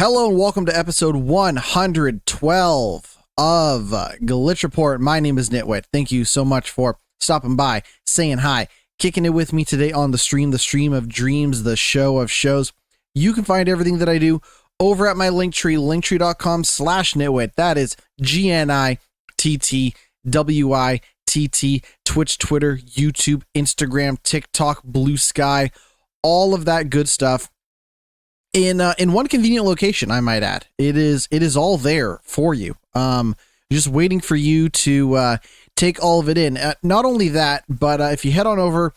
Hello and welcome to episode 112 of Glitch Report. My name is GnittWitt. Thank you so much for stopping by, saying hi, kicking it with me today on the stream of dreams, the show of shows. You can find everything that I do over at my Linktree, linktree.com/GnittWitt. That is GnittWitt, Twitch, Twitter, YouTube, Instagram, TikTok, Blue Sky, all of that good stuff. In one convenient location, I might add. It is all there for you. Just waiting for you to take all of it in. Not only that, but if you head on over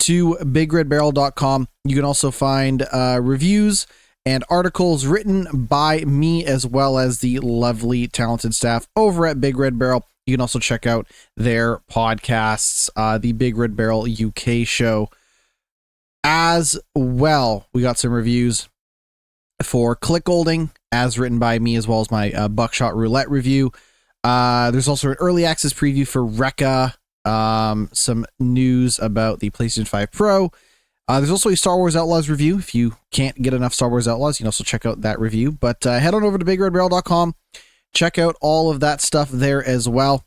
to bigredbarrel.com, you can also find reviews and articles written by me as well as the lovely, talented staff over at Big Red Barrel. You can also check out their podcasts, the Big Red Barrel UK show as well. We got some reviews for Click Golding, as written by me, as well as my Buckshot Roulette review. There's also an early access preview for Rekka, some news about the PlayStation 5 Pro. There's also a Star Wars Outlaws review. If you can't get enough Star Wars Outlaws, you can also check out that review. But head on over to bigredbarrel.com. Check out all of that stuff there as well.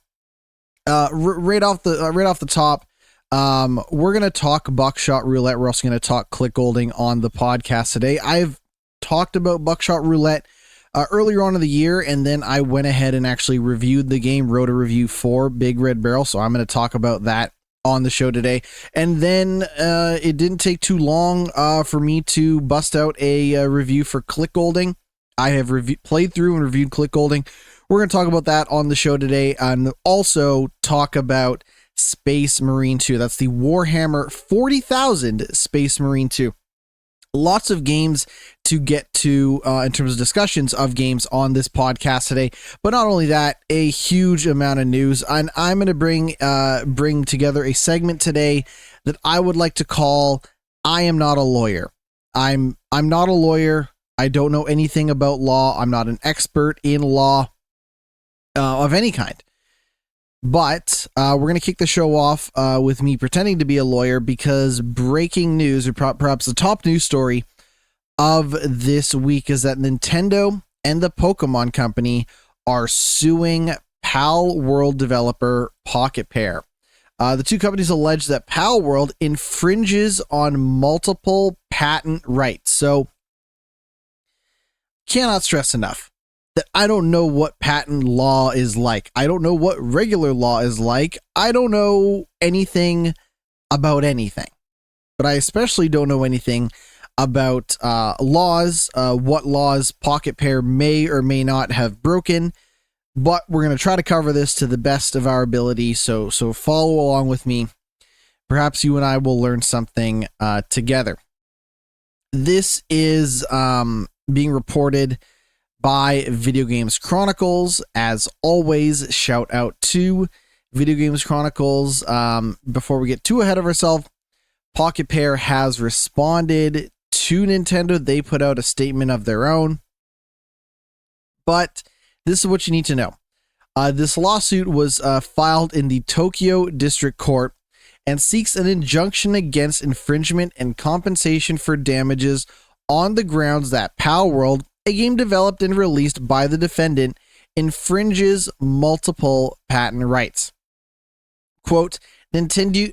Right off the top, we're going to talk Buckshot Roulette. We're also going to talk Click Golding on the podcast today. I've talked about Buckshot Roulette earlier on in the year, and then I went ahead and actually reviewed the game, wrote a review for Big Red Barrel, so I'm going to talk about that on the show today. And then it didn't take too long for me to bust out a review for Click Golding. I have played through and reviewed Click Golding. We're going to talk about that on the show today, and also talk about Space Marine 2. That's the Warhammer 40,000 Space Marine 2. Lots of games to get to in terms of discussions of games on this podcast today. But not only that, a huge amount of news. And I'm going to bring together a segment today that I would like to call I Am Not a Lawyer. I'm not a lawyer. I don't know anything about law. I'm not an expert in law of any kind. But we're going to kick the show off with me pretending to be a lawyer, because breaking news, or perhaps the top news story of this week, is that Nintendo and the Pokemon Company are suing Palworld developer Pocket Pair. The two companies allege that Palworld infringes on multiple patent rights. So, cannot stress enough that I don't know what patent law is like. I don't know what regular law is like. I don't know anything about anything. But I especially don't know anything about laws, what laws Pocket Pair may or may not have broken. But we're going to try to cover this to the best of our ability, so follow along with me. Perhaps you and I will learn something together. This is being reported by Video Games Chronicles. As always, shout out to Video Games Chronicles. Before we get too ahead of ourselves, Pocket Pair has responded to Nintendo. They put out a statement of their own. But this is what you need to know. This lawsuit was filed in the Tokyo District Court and seeks an injunction against infringement and compensation for damages on the grounds that Palworld, a game developed and released by the defendant, infringes multiple patent rights. Quote, Nintendo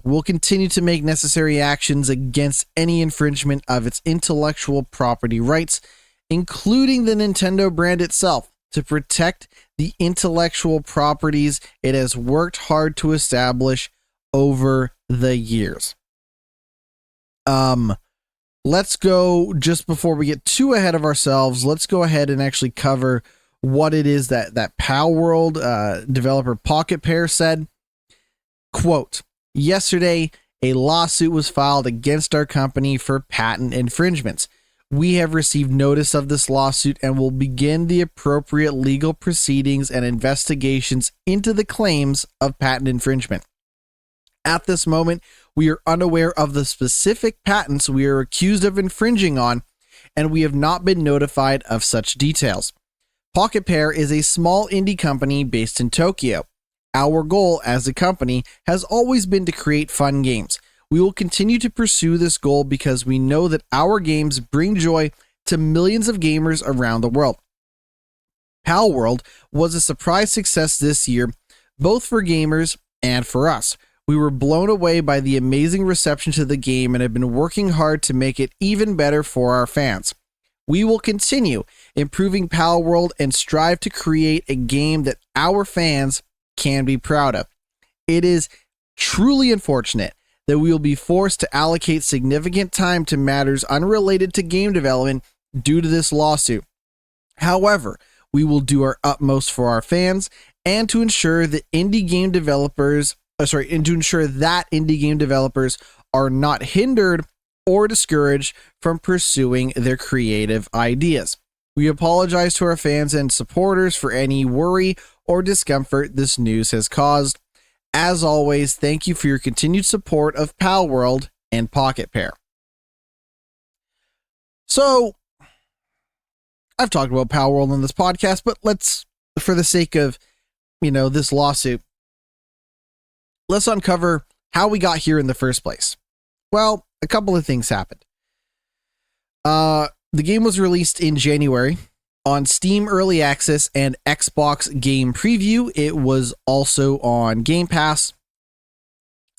will continue to make necessary actions against any infringement of its intellectual property rights, including the Nintendo brand itself, to protect the intellectual properties it has worked hard to establish over the years. Let's go, just before we get too ahead of ourselves, let's go ahead and actually cover what it is that Palworld developer Pocket Pair said. Quote, yesterday, a lawsuit was filed against our company for patent infringements. We have received notice of this lawsuit and will begin the appropriate legal proceedings and investigations into the claims of patent infringement. At this moment, we are unaware of the specific patents we are accused of infringing on, and we have not been notified of such details. Pocket Pair is a small indie company based in Tokyo. Our goal as a company has always been to create fun games. We will continue to pursue this goal because we know that our games bring joy to millions of gamers around the world. Palworld was a surprise success this year, both for gamers and for us. We were blown away by the amazing reception to the game and have been working hard to make it even better for our fans. We will continue improving Palworld and strive to create a game that our fans can be proud of. It is truly unfortunate that we will be forced to allocate significant time to matters unrelated to game development due to this lawsuit. However, we will do our utmost for our fans and to ensure that indie game developers are not hindered or discouraged from pursuing their creative ideas. We apologize to our fans and supporters for any worry or discomfort this news has caused. As always, thank you for your continued support of Palworld and Pocket Pair. So, I've talked about Palworld on this podcast, but let's, for the sake of, this lawsuit, let's uncover how we got here in the first place. Well, a couple of things happened. The game was released in January on Steam Early Access and Xbox Game Preview. It was also on Game Pass.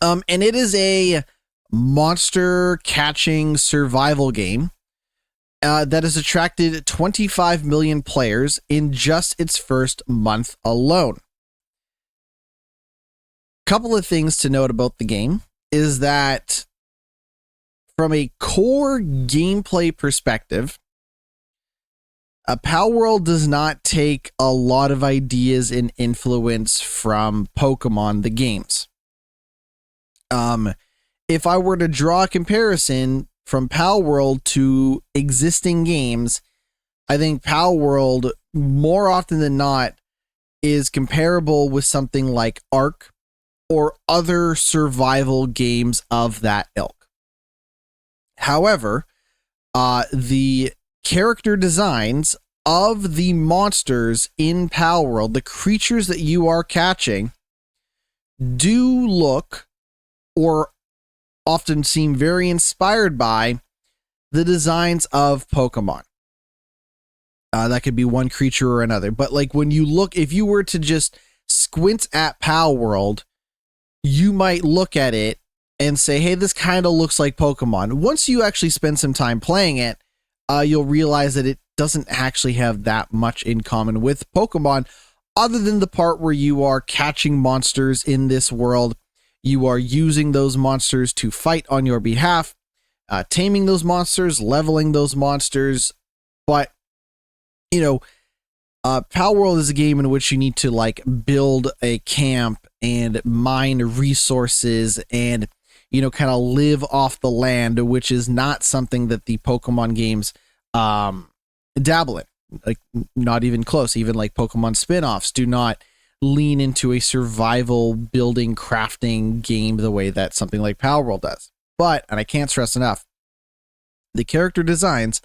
And it is a monster catching survival game that has attracted 25 million players in just its first month alone. Couple of things to note about the game is that from a core gameplay perspective, Palworld does not take a lot of ideas and influence from Pokemon the games. If I were to draw a comparison from Palworld to existing games, I think Palworld, more often than not, is comparable with something like Ark or other survival games of that ilk. However, the character designs of the monsters in Palworld, the creatures that you are catching, do look or often seem very inspired by the designs of Pokemon. That could be one creature or another. But like when you look, if you were to just squint at Palworld, you might look at it and say, hey, this kind of looks like Pokemon. Once you actually spend some time playing it, you'll realize that it doesn't actually have that much in common with Pokemon, other than the part where you are catching monsters in this world. You are using those monsters to fight on your behalf, taming those monsters, leveling those monsters. But, Palworld is a game in which you need to build a camp and mine resources and, kind of live off the land, which is not something that the Pokemon games dabble in. Not even close. Even Pokemon spin-offs do not lean into a survival building crafting game the way that something like Palworld does. But, and I can't stress enough, the character designs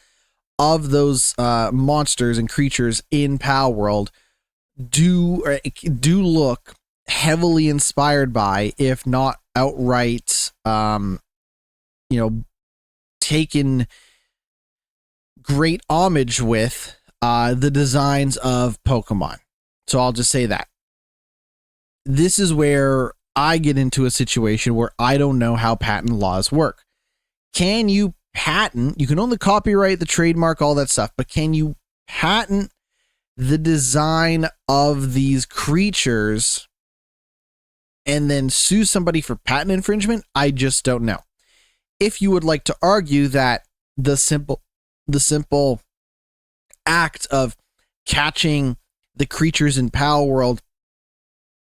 of those monsters and creatures in Palworld do look heavily inspired by, if not outright, taken great homage with the designs of Pokemon. So I'll just say that. This is where I get into a situation where I don't know how patent laws work. Can you patent? You can own the copyright, the trademark, all that stuff, but can you patent the design of these creatures and then sue somebody for patent infringement? I just don't know. If you would like to argue that the simple act of catching the creatures in Palworld,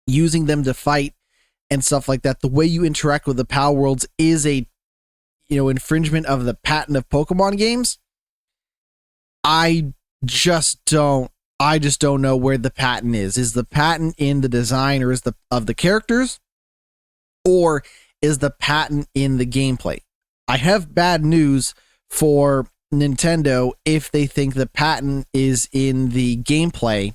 using them to fight and stuff like that, the way you interact with the Palworlds is a infringement of the patent of Pokemon games, I just don't know where the patent is. Is the patent in the design or of the characters, or is the patent in the gameplay? I have bad news for Nintendo if they think the patent is in the gameplay.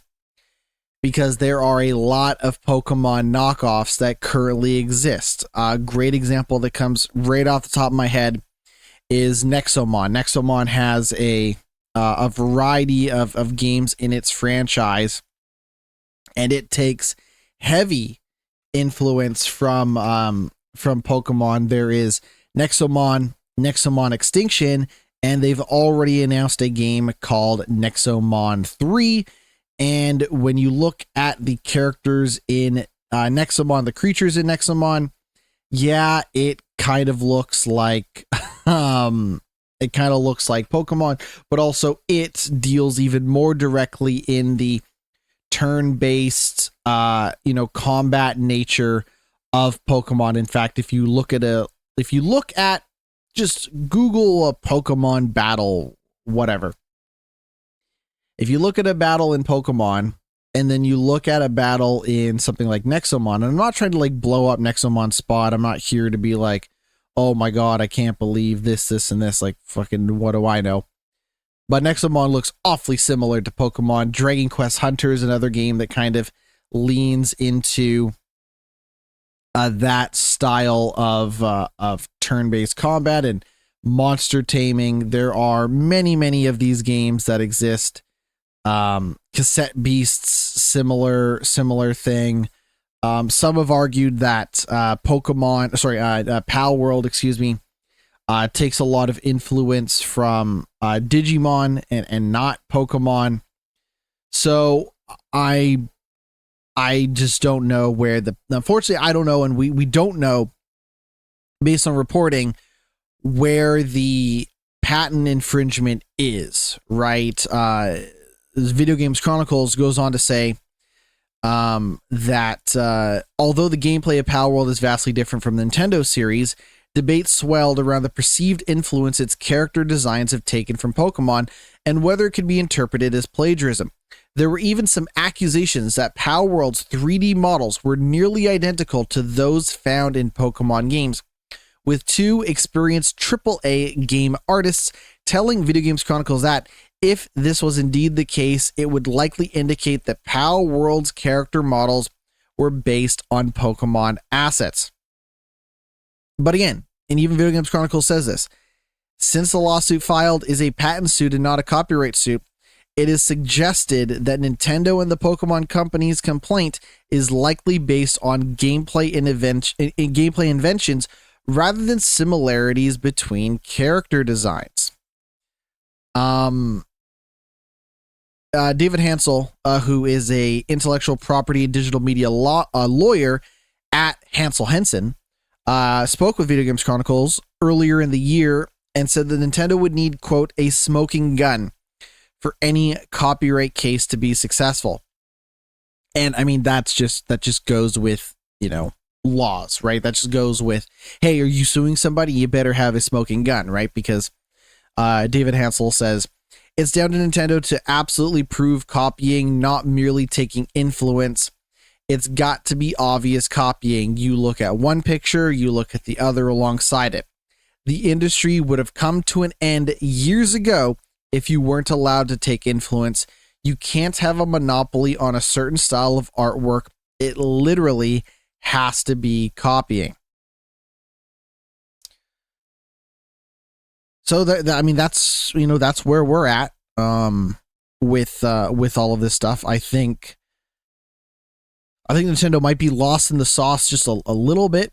because there are a lot of Pokemon knockoffs that currently exist. A great example that comes right off the top of my head is Nexomon. Nexomon has a variety of games in its franchise, and it takes heavy influence from Pokemon. There is Nexomon, Nexomon Extinction, and they've already announced a game called Nexomon 3. And when you look at the characters in Nexomon, the creatures in Nexomon, yeah, it kind of looks like Pokemon, but also it deals even more directly in the turn-based combat nature of Pokemon. In fact, if you look at just Google a Pokemon battle, whatever. If you look at a battle in Pokemon and then you look at a battle in something like Nexomon, and I'm not trying to like blow up Nexomon's spot. I'm not here to be like, oh my God, I can't believe this, and this, like fucking, what do I know? But Nexomon looks awfully similar to Pokemon. Dragon Quest Hunter is another game that kind of leans into that style of turn-based combat and monster taming. There are many of these games that exist. Cassette Beasts, similar thing. Some have argued that Palworld, takes a lot of influence from Digimon and not Pokemon. So I just don't know where unfortunately I don't know, and we don't know, based on reporting, where the patent infringement is, right? Video Games Chronicles goes on to say that although the gameplay of Palworld is vastly different from the Nintendo series, debate swelled around the perceived influence its character designs have taken from Pokemon and whether it could be interpreted as plagiarism. There were even some accusations that Palworld's 3D models were nearly identical to those found in Pokemon games, with two experienced AAA game artists telling Video Games Chronicles that if this was indeed the case, it would likely indicate that Palworld's character models were based on Pokemon assets. But again, and even Video Games Chronicles says this, since the lawsuit filed is a patent suit and not a copyright suit, it is suggested that Nintendo and the Pokemon Company's complaint is likely based on gameplay inventions rather than similarities between character designs. David Hansel, who is a intellectual property and digital media lawyer at Hansel Henson, spoke with Video Games Chronicles earlier in the year and said that Nintendo would need, quote, a smoking gun for any copyright case to be successful. And I mean, that just goes with, laws, right? That just goes with, hey, are you suing somebody? You better have a smoking gun, right? Because David Hansel says, it's down to Nintendo to absolutely prove copying, not merely taking influence. It's got to be obvious copying. You look at one picture, you look at the other alongside it. The industry would have come to an end years ago if you weren't allowed to take influence. You can't have a monopoly on a certain style of artwork. It literally has to be copying. So that's where we're at with all of this stuff. I think Nintendo might be lost in the sauce just a little bit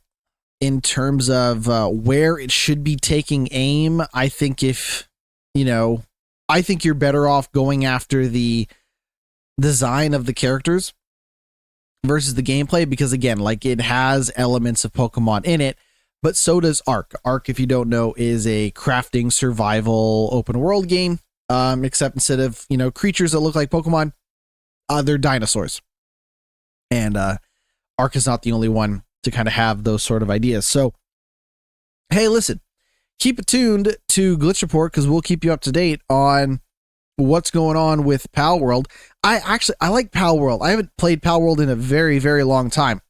in terms of where it should be taking aim. I think I think you're better off going after the design of the characters versus the gameplay, because again, like, it has elements of Pokemon in it, but so does Ark. Ark, if you don't know, is a crafting survival open world game, except instead of, creatures that look like Pokemon, they're dinosaurs. And Ark is not the only one to kind of have those sort of ideas. So, hey, listen, keep it tuned to Glitch Report, because we'll keep you up to date on what's going on with Palworld. I like Palworld. I haven't played Palworld in a very, very long time.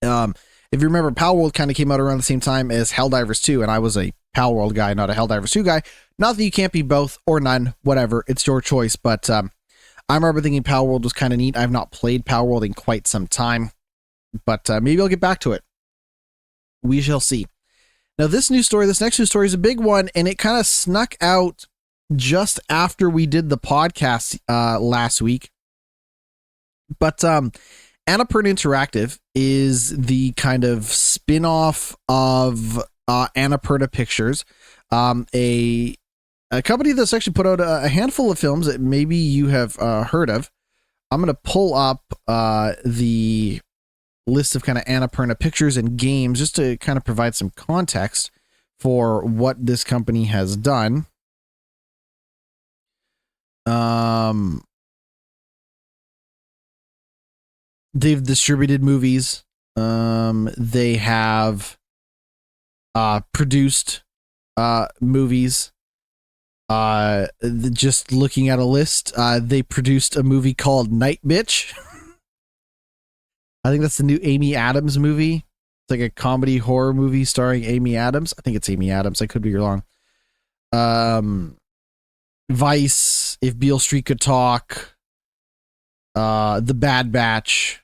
If you remember, Palworld kind of came out around the same time as Helldivers 2, and I was a Palworld guy, not a Helldivers 2 guy. Not that you can't be both or none, whatever. It's your choice, but I remember thinking Palworld was kind of neat. I've not played Palworld in quite some time, but maybe I'll get back to it. We shall see. Now, this next news story is a big one, and it kind of snuck out just after we did the podcast last week. But Annapurna Interactive is the kind of spin-off of Annapurna Pictures, a company that's actually put out a handful of films that maybe you have heard of. I'm going to pull up the list of kind of Annapurna Pictures and games just to kind of provide some context for what this company has done. They've distributed movies. They have produced movies. Just looking at a list, they produced a movie called Night Bitch. I think that's the new Amy Adams movie. It's like a comedy horror movie starring Amy Adams. I think it's Amy Adams. I could be wrong. Vice, If Beale Street Could Talk, The Bad Batch,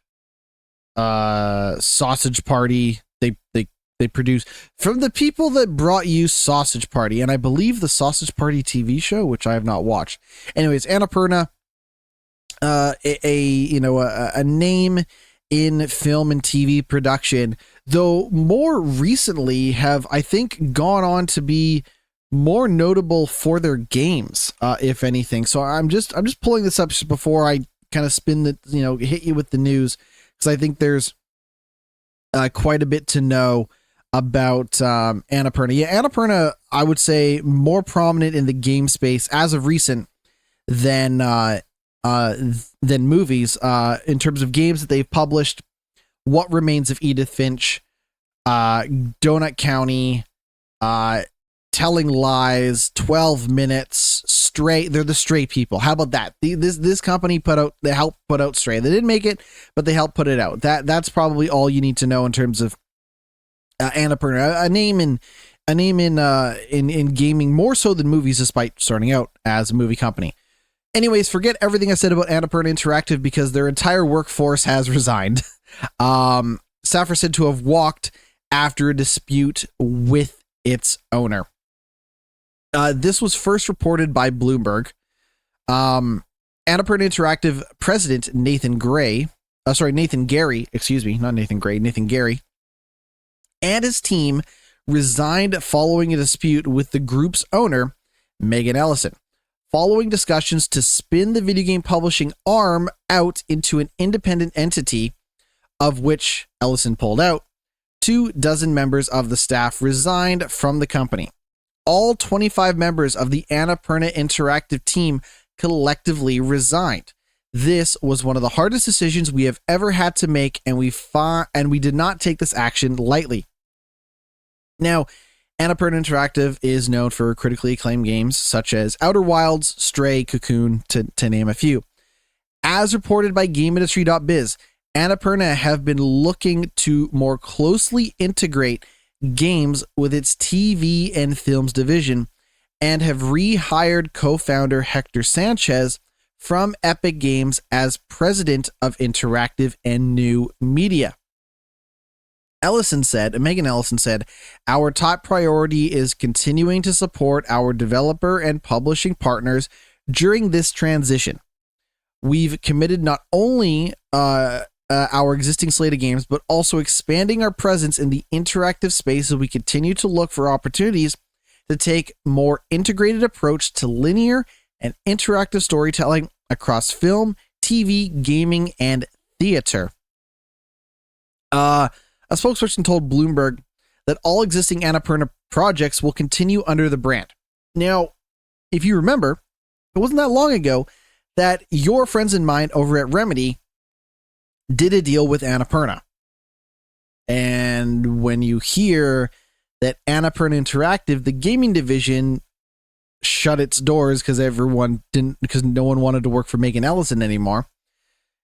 Sausage Party. They produce from the people that brought you Sausage Party, and I believe the Sausage Party TV show, which I have not watched. Anyways, Annapurna, a name in film and TV production, though more recently have, I think, gone on to be more notable for their games, if anything. So I'm just pulling this up just before I kind of hit you with the news, because I think there's quite a bit to know about Annapurna. Yeah, Annapurna, I would say, more prominent in the game space as of recent than movies, in terms of games that they've published. What Remains of Edith Finch, Donut County, Telling Lies, 12 Minutes, Stray. They're the Stray people. How about that? This company they helped put out Stray. They didn't make it, but they helped put it out. That's probably all you need to know in terms of Annapurna, a name in gaming more so than movies, despite starting out as a movie company. Anyways, forget everything I said about Annapurna Interactive because their entire workforce has resigned. Staff are said to have walked after a dispute with its owner. This was first reported by Bloomberg. Annapurna Interactive president Nathan Gary, and his team resigned following a dispute with the group's owner, Megan Ellison, following discussions to spin the video game publishing arm out into an independent entity, of which Ellison pulled out. 24 members of the staff resigned from the company. All 25 members of the Annapurna Interactive team collectively resigned. This was one of the hardest decisions we have ever had to make, and we did not take this action lightly. Now, Annapurna Interactive is known for critically acclaimed games such as Outer Wilds, Stray, Cocoon, to name a few. As reported by GameIndustry.biz, Annapurna have been looking to more closely integrate games with its TV and films division, and have rehired co-founder Hector Sanchez from Epic Games as president of interactive and new media. Megan Ellison said, "Our top priority is continuing to support our developer and publishing partners during this transition. We've committed not only our existing slate of games, but also expanding our presence in the interactive space as we continue to look for opportunities to take more integrated approach to linear and interactive storytelling across film, TV, gaming, and theater." A spokesperson told Bloomberg that all existing Annapurna projects will continue under the brand. Now, if you remember, it wasn't that long ago that your friends and mine over at Remedy did a deal with Annapurna. And when you hear that Annapurna Interactive, the gaming division, shut its doors because no one wanted to work for Megan Ellison anymore,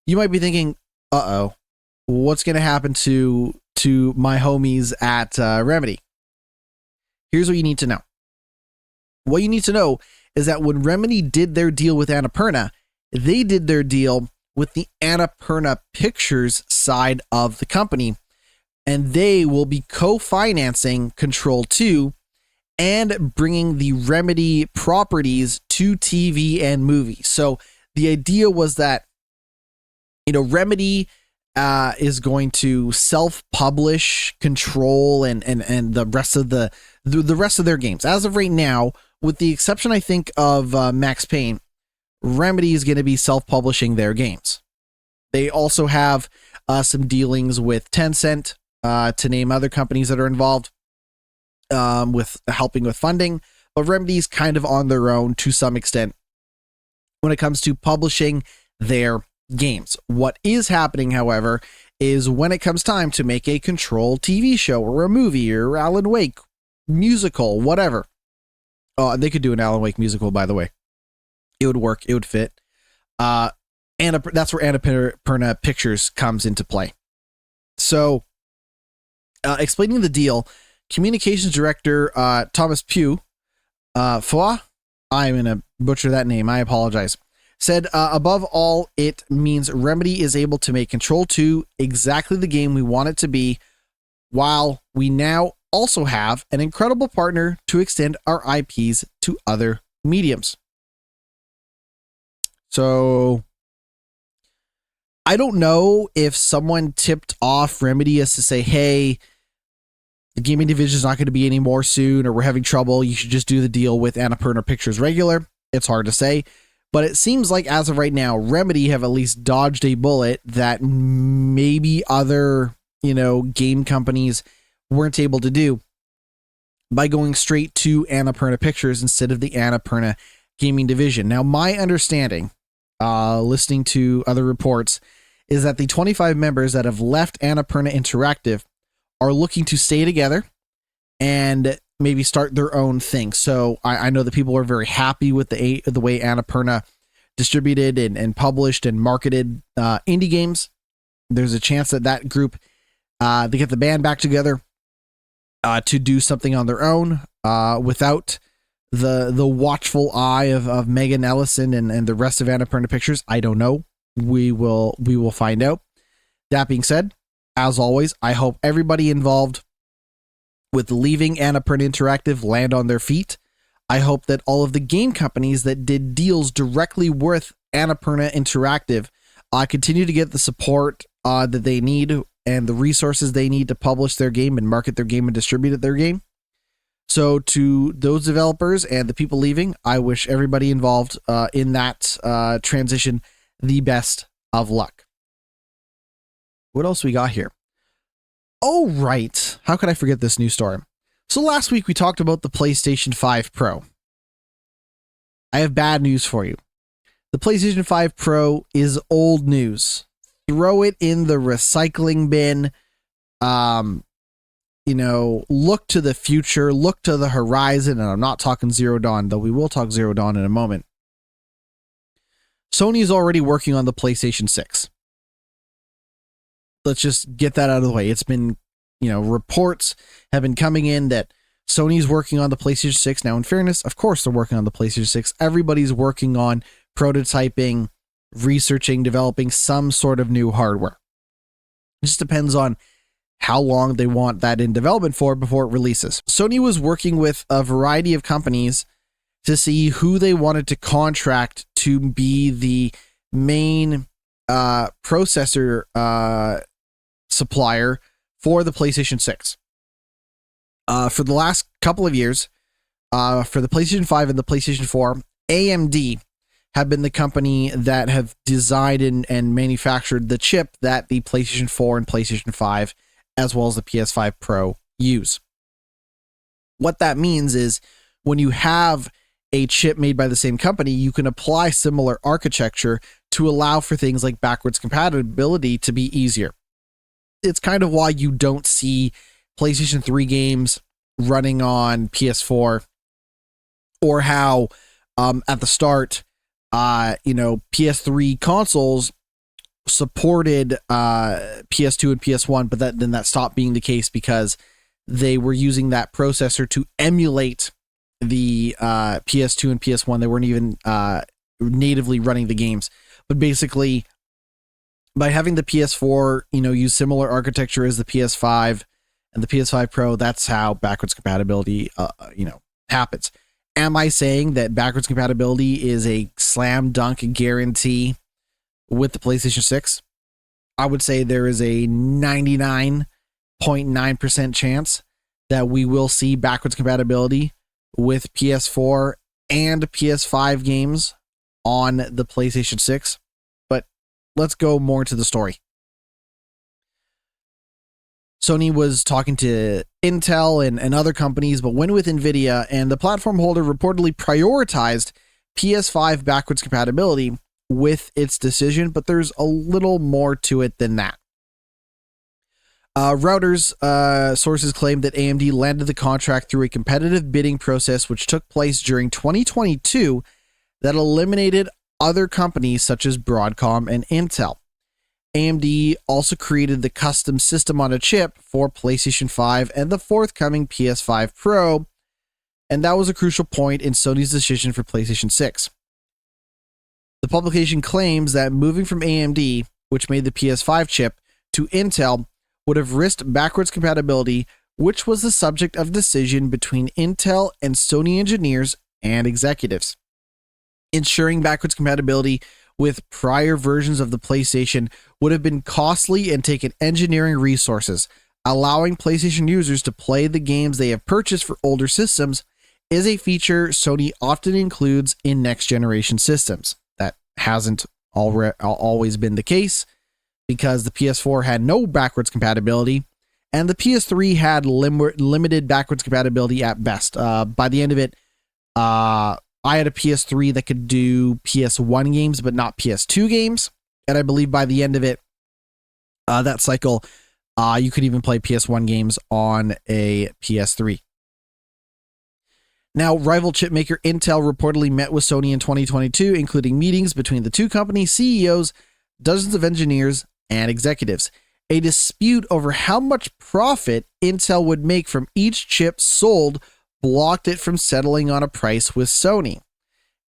you might be thinking, what's going to happen to my homies at Remedy? Here's what you need to know. What you need to know is that when Remedy did their deal with Annapurna, they did their deal with the Annapurna Pictures side of the company, and they will be co-financing Control 2 and bringing the Remedy properties to TV and movies. So the idea was that, Remedy is going to self-publish Control and the rest of the rest of their games. As of right now, with the exception, I think, of Max Payne, Remedy is going to be self-publishing their games. They also have some dealings with Tencent, to name other companies that are involved with helping with funding, but Remedy's kind of on their own to some extent when it comes to publishing their games. What is happening, however, is when it comes time to make a Control TV show or a movie or Alan Wake musical, whatever. They could do an Alan Wake musical, by the way. It would work. It would fit. And that's where Annapurna Pictures comes into play. So, explaining the deal, communications director Thomas Pugh, Foy, I'm going to butcher that name, I apologize, said, above all, it means Remedy is able to make Control 2 exactly the game we want it to be, while we now also have an incredible partner to extend our IPs to other mediums. So, I don't know if someone tipped off Remedy as to say, hey, the gaming division is not going to be anymore soon, or we're having trouble, you should just do the deal with Annapurna Pictures regular. It's hard to say, but it seems like as of right now, Remedy have at least dodged a bullet that maybe other, game companies weren't able to do by going straight to Annapurna Pictures instead of the Annapurna gaming division. Now, my understanding, listening to other reports, is that the 25 members that have left Annapurna Interactive are looking to stay together and maybe start their own thing. So I know that people are very happy with the way Annapurna distributed and published and marketed indie games. There's a chance that group, they get the band back together to do something on their own without the watchful eye of Megan Ellison and the rest of Annapurna Pictures. I don't know. We will find out. That being said, as always, I hope everybody involved with leaving Annapurna Interactive land on their feet. I hope that all of the game companies that did deals directly with Annapurna Interactive continue to get the support that they need and the resources they need to publish their game and market their game and distribute their game. So to those developers and the people leaving, I wish everybody involved in that transition the best of luck. What else we got here? Oh, right. How could I forget this news story? So last week we talked about the PlayStation 5 Pro. I have bad news for you. The PlayStation 5 Pro is old news. Throw it in the recycling bin. Look to the future, look to the horizon, and I'm not talking Zero Dawn, though we will talk Zero Dawn in a moment. Sony is already working on the PlayStation 6. Let's just get that out of the way. It's been, reports have been coming in that Sony's working on the PlayStation 6. Now, in fairness, of course they're working on the PlayStation 6. Everybody's working on prototyping, researching, developing some sort of new hardware. It just depends on how long they want that in development for before it releases. Sony was working with a variety of companies to see who they wanted to contract to be the main processor supplier for the PlayStation 6. For the last couple of years, for the PlayStation 5 and the PlayStation 4, AMD have been the company that have designed and manufactured the chip that the PlayStation 4 and PlayStation 5, as well as the PS5 Pro, use. What that means is when you have a chip made by the same company, you can apply similar architecture to allow for things like backwards compatibility to be easier. It's kind of why you don't see PlayStation 3 games running on PS4, or how at the start, PS3 consoles supported PS2 and PS1, but then that stopped being the case because they were using that processor to emulate the PS2 and PS1. They weren't even natively running the games. But basically, by having the PS4, use similar architecture as the PS5 and the PS5 Pro, that's how backwards compatibility, happens. Am I saying that backwards compatibility is a slam dunk guarantee with the PlayStation 6? I would say there is a 99.9% chance that we will see backwards compatibility with PS4 and PS5 games on the PlayStation 6. But let's go more to the story. Sony was talking to Intel and other companies, but went with NVIDIA, and the platform holder reportedly prioritized PS5 backwards compatibility with its decision, but there's a little more to it than that. Routers sources claim that AMD landed the contract through a competitive bidding process which took place during 2022 that eliminated other companies such as Broadcom and Intel. AMD also created the custom system on a chip for PlayStation 5 and the forthcoming PS5 Pro, and that was a crucial point in Sony's decision for PlayStation 6. The publication claims that moving from AMD, which made the PS5 chip, to Intel would have risked backwards compatibility, which was the subject of decision between Intel and Sony engineers and executives. Ensuring backwards compatibility with prior versions of the PlayStation would have been costly and taken engineering resources. Allowing PlayStation users to play the games they have purchased for older systems is a feature Sony often includes in next-generation systems. That hasn't always been the case, because the PS4 had no backwards compatibility, and the PS3 had limited backwards compatibility at best. By the end of it, I had a PS3 that could do PS1 games, but not PS2 games. And I believe by the end of it, that cycle, you could even play PS1 games on a PS3. Now, rival chipmaker Intel reportedly met with Sony in 2022, including meetings between the two companies' CEOs, dozens of engineers, and executives. A dispute over how much profit Intel would make from each chip sold blocked it from settling on a price with Sony.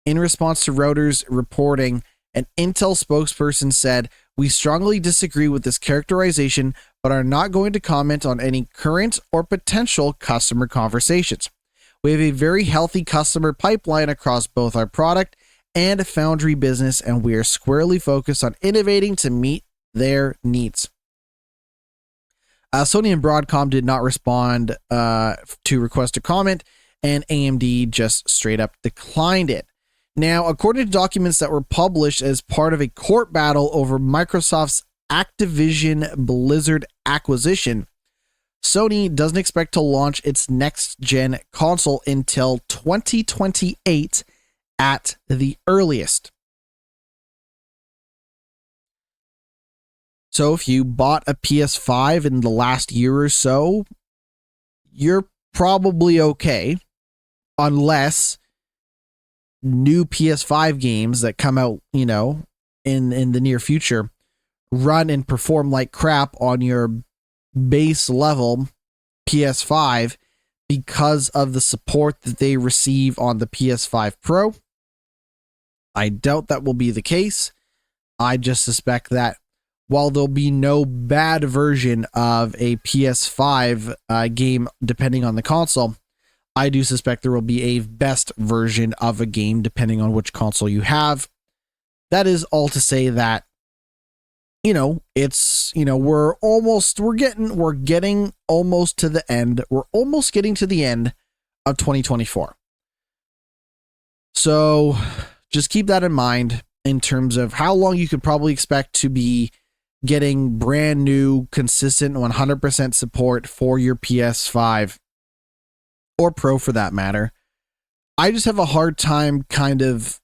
In response to Reuters reporting, an Intel spokesperson said, "We strongly disagree with this characterization, but are not going to comment on any current or potential customer conversations. We have a very healthy customer pipeline across both our product and foundry business, and we are squarely focused on innovating to meet their needs." Sony and Broadcom did not respond to request a comment, and AMD just straight up declined it. Now, according to documents that were published as part of a court battle over Microsoft's Activision Blizzard acquisition, Sony doesn't expect to launch its next-gen console until 2028 at the earliest. So if you bought a PS5 in the last year or so, you're probably okay, unless new PS5 games that come out, in the near future run and perform like crap on your base level PS5 because of the support that they receive on the PS5 Pro. I doubt that will be the case. I just suspect that while there'll be no bad version of a PS5 game depending on the console, I do suspect there will be a best version of a game depending on which console you have. That is all to say that, we're getting almost to the end. We're almost getting to the end of 2024. So just keep that in mind in terms of how long you could probably expect to be getting brand new, consistent 100% support for your PS5 or Pro for that matter. I just have a hard time kind of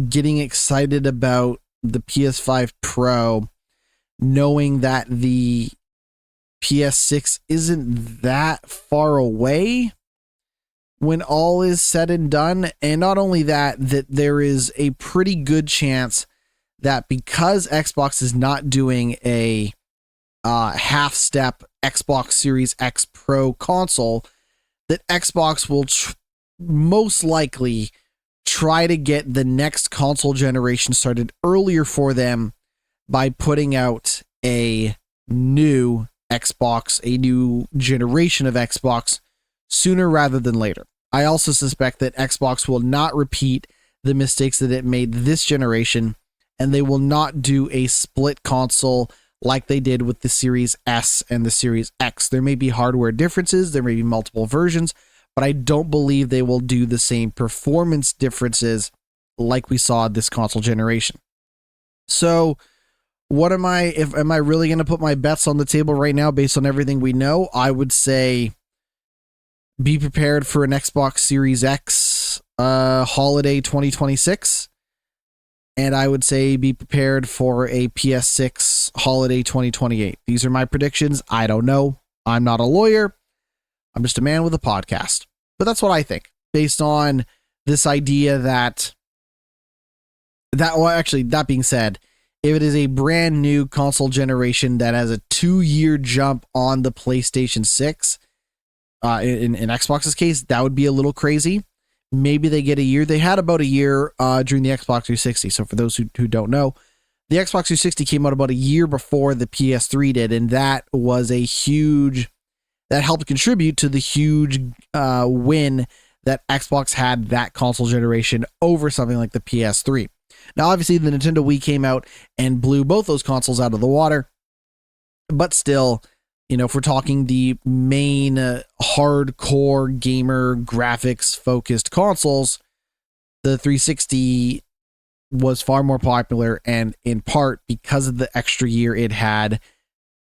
getting excited about the PS5 Pro, knowing that the PS6 isn't that far away when all is said and done. And not only that there is a pretty good chance that because Xbox is not doing a half-step Xbox Series X Pro console, that Xbox will most likely try to get the next console generation started earlier for them by putting out a new Xbox, a new generation of Xbox sooner rather than later. I also suspect that Xbox will not repeat the mistakes that it made this generation, and they will not do a split console like they did with the Series S and the Series X. There may be hardware differences, there may be multiple versions, but I don't believe they will do the same performance differences like we saw this console generation. So, am I really going to put my bets on the table right now based on everything we know? I would say be prepared for an Xbox Series X holiday 2026. And I would say be prepared for a PS6 holiday 2028. These are my predictions. I don't know. I'm not a lawyer. I'm just a man with a podcast. But that's what I think, based on this idea that being said, if it is a brand new console generation that has a 2-year jump on the PlayStation 6, in Xbox's case, that would be a little crazy. Maybe they get a year. They had about a year during the Xbox 360. So for those who don't know, the Xbox 360 came out about a year before the PS3 did, and that helped contribute to the huge win that Xbox had that console generation over something like the PS3. Now, obviously, the Nintendo Wii came out and blew both those consoles out of the water, but still, if we're talking the main hardcore gamer graphics focused consoles, the 360 was far more popular, and in part because of the extra year it had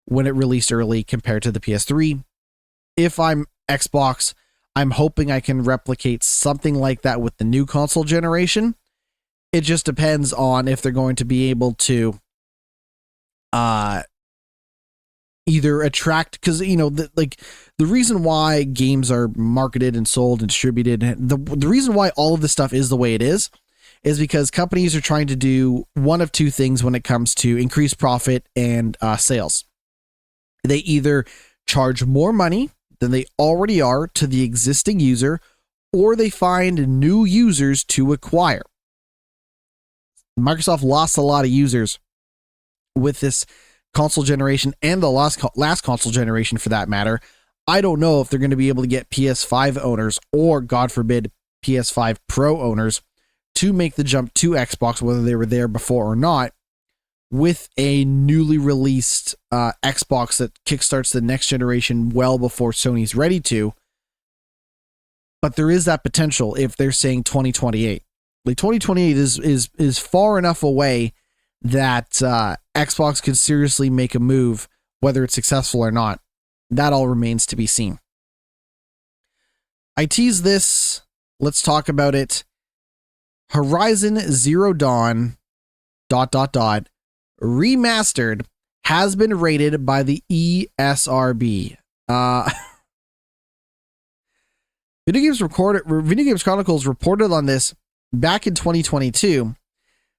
when it released early compared to the PS3. If I'm Xbox, I'm hoping I can replicate something like that with the new console generation. It just depends on if they're going to be able to either attract, because the reason why games are marketed and sold and distributed, the reason why all of this stuff is the way it is because companies are trying to do one of two things when it comes to increased profit and sales. They either charge more money than they already are to the existing user, or they find new users to acquire. Microsoft lost a lot of users with this console generation, and the last console generation for that matter. I don't know if they're going to be able to get PS5 owners, or God forbid PS5 Pro owners, to make the jump to Xbox, whether they were there before or not, with a newly released Xbox that kickstarts the next generation well before Sony's ready to. But there is that potential if they're saying 2028. Like 2028 is far enough away that Xbox could seriously make a move, whether it's successful or not. That all remains to be seen. I tease this. Let's talk about it. Horizon Zero Dawn ... Remastered has been rated by the ESRB. Video Games Chronicles reported on this back in 2022,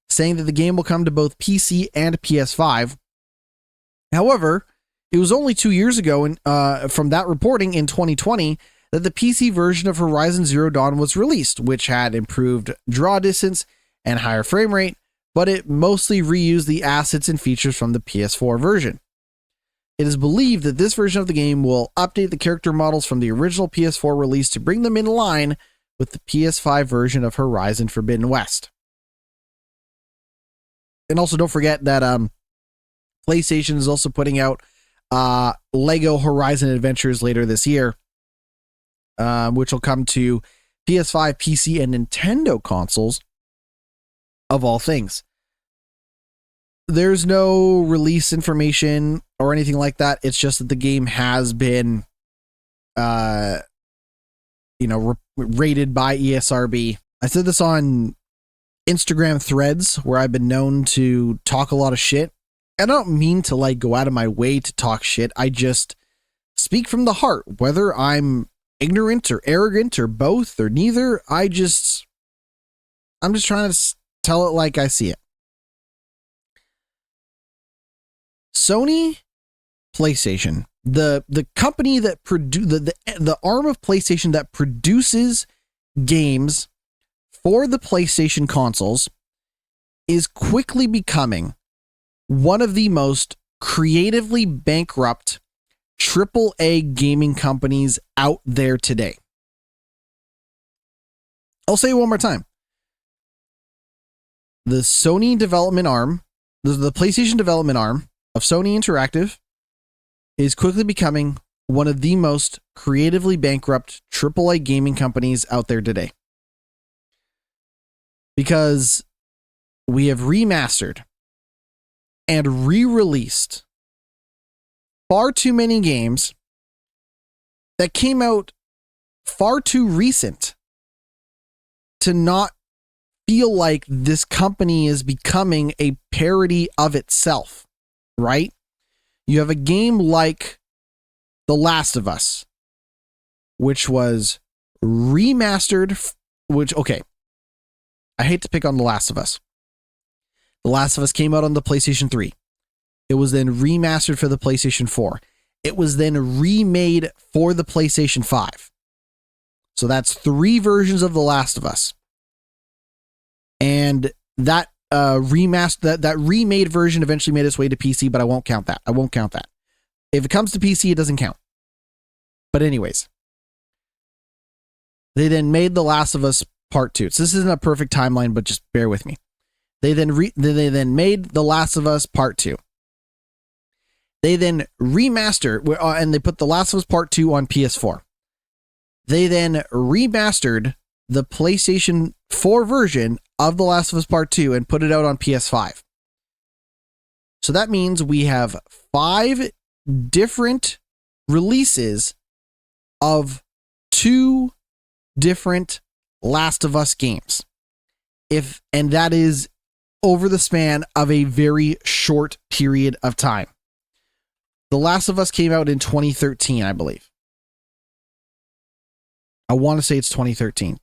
saying that the game will come to both PC and PS5. However, it was only 2 years ago from that reporting in 2020 that the PC version of Horizon Zero Dawn was released, which had improved draw distance and higher frame rate, but it mostly reused the assets and features from the PS4 version. It is believed that this version of the game will update the character models from the original PS4 release to bring them in line with the PS5 version of Horizon Forbidden West. And also don't forget that PlayStation is also putting out Lego Horizon Adventures later this year, which will come to PS5, PC, and Nintendo consoles, of all things. There's no release information or anything like that. It's just that the game has been, rated by ESRB. I said this on Instagram threads where I've been known to talk a lot of shit. I don't mean to go out of my way to talk shit. I just speak from the heart, whether I'm ignorant or arrogant or both or neither. I'm just trying to tell it like I see it. Sony PlayStation, the company that the arm of PlayStation that produces games for the PlayStation consoles is quickly becoming one of the most creatively bankrupt AAA gaming companies out there today. I'll say it one more time. The Sony development arm, the PlayStation development arm of Sony Interactive is quickly becoming one of the most creatively bankrupt AAA gaming companies out there today. Because we have remastered and re-released far too many games that came out far too recent to not feel like this company is becoming a parody of itself, right? You have a game like The Last of Us, which was remastered, I hate to pick on The Last of Us. The Last of Us came out on the PlayStation 3. It was then remastered for the PlayStation 4. It was then remade for the PlayStation 5. So that's 3 versions of The Last of Us. And that that remade version eventually made its way to PC, but I won't count that. If it comes to PC, it doesn't count. But anyways, they then made The Last of Us Part 2. So this isn't a perfect timeline, but just bear with me. They then made The Last of Us Part 2. They then remastered, and they put The Last of Us Part 2 on PS4. They then remastered the PlayStation 4 version of The Last of Us Part 2 and put it out on PS5. So that means we have 5 different releases of 2 different Last of Us games. And that is over the span of a very short period of time. The Last of Us came out in 2013, I believe. I want to say it's 2013.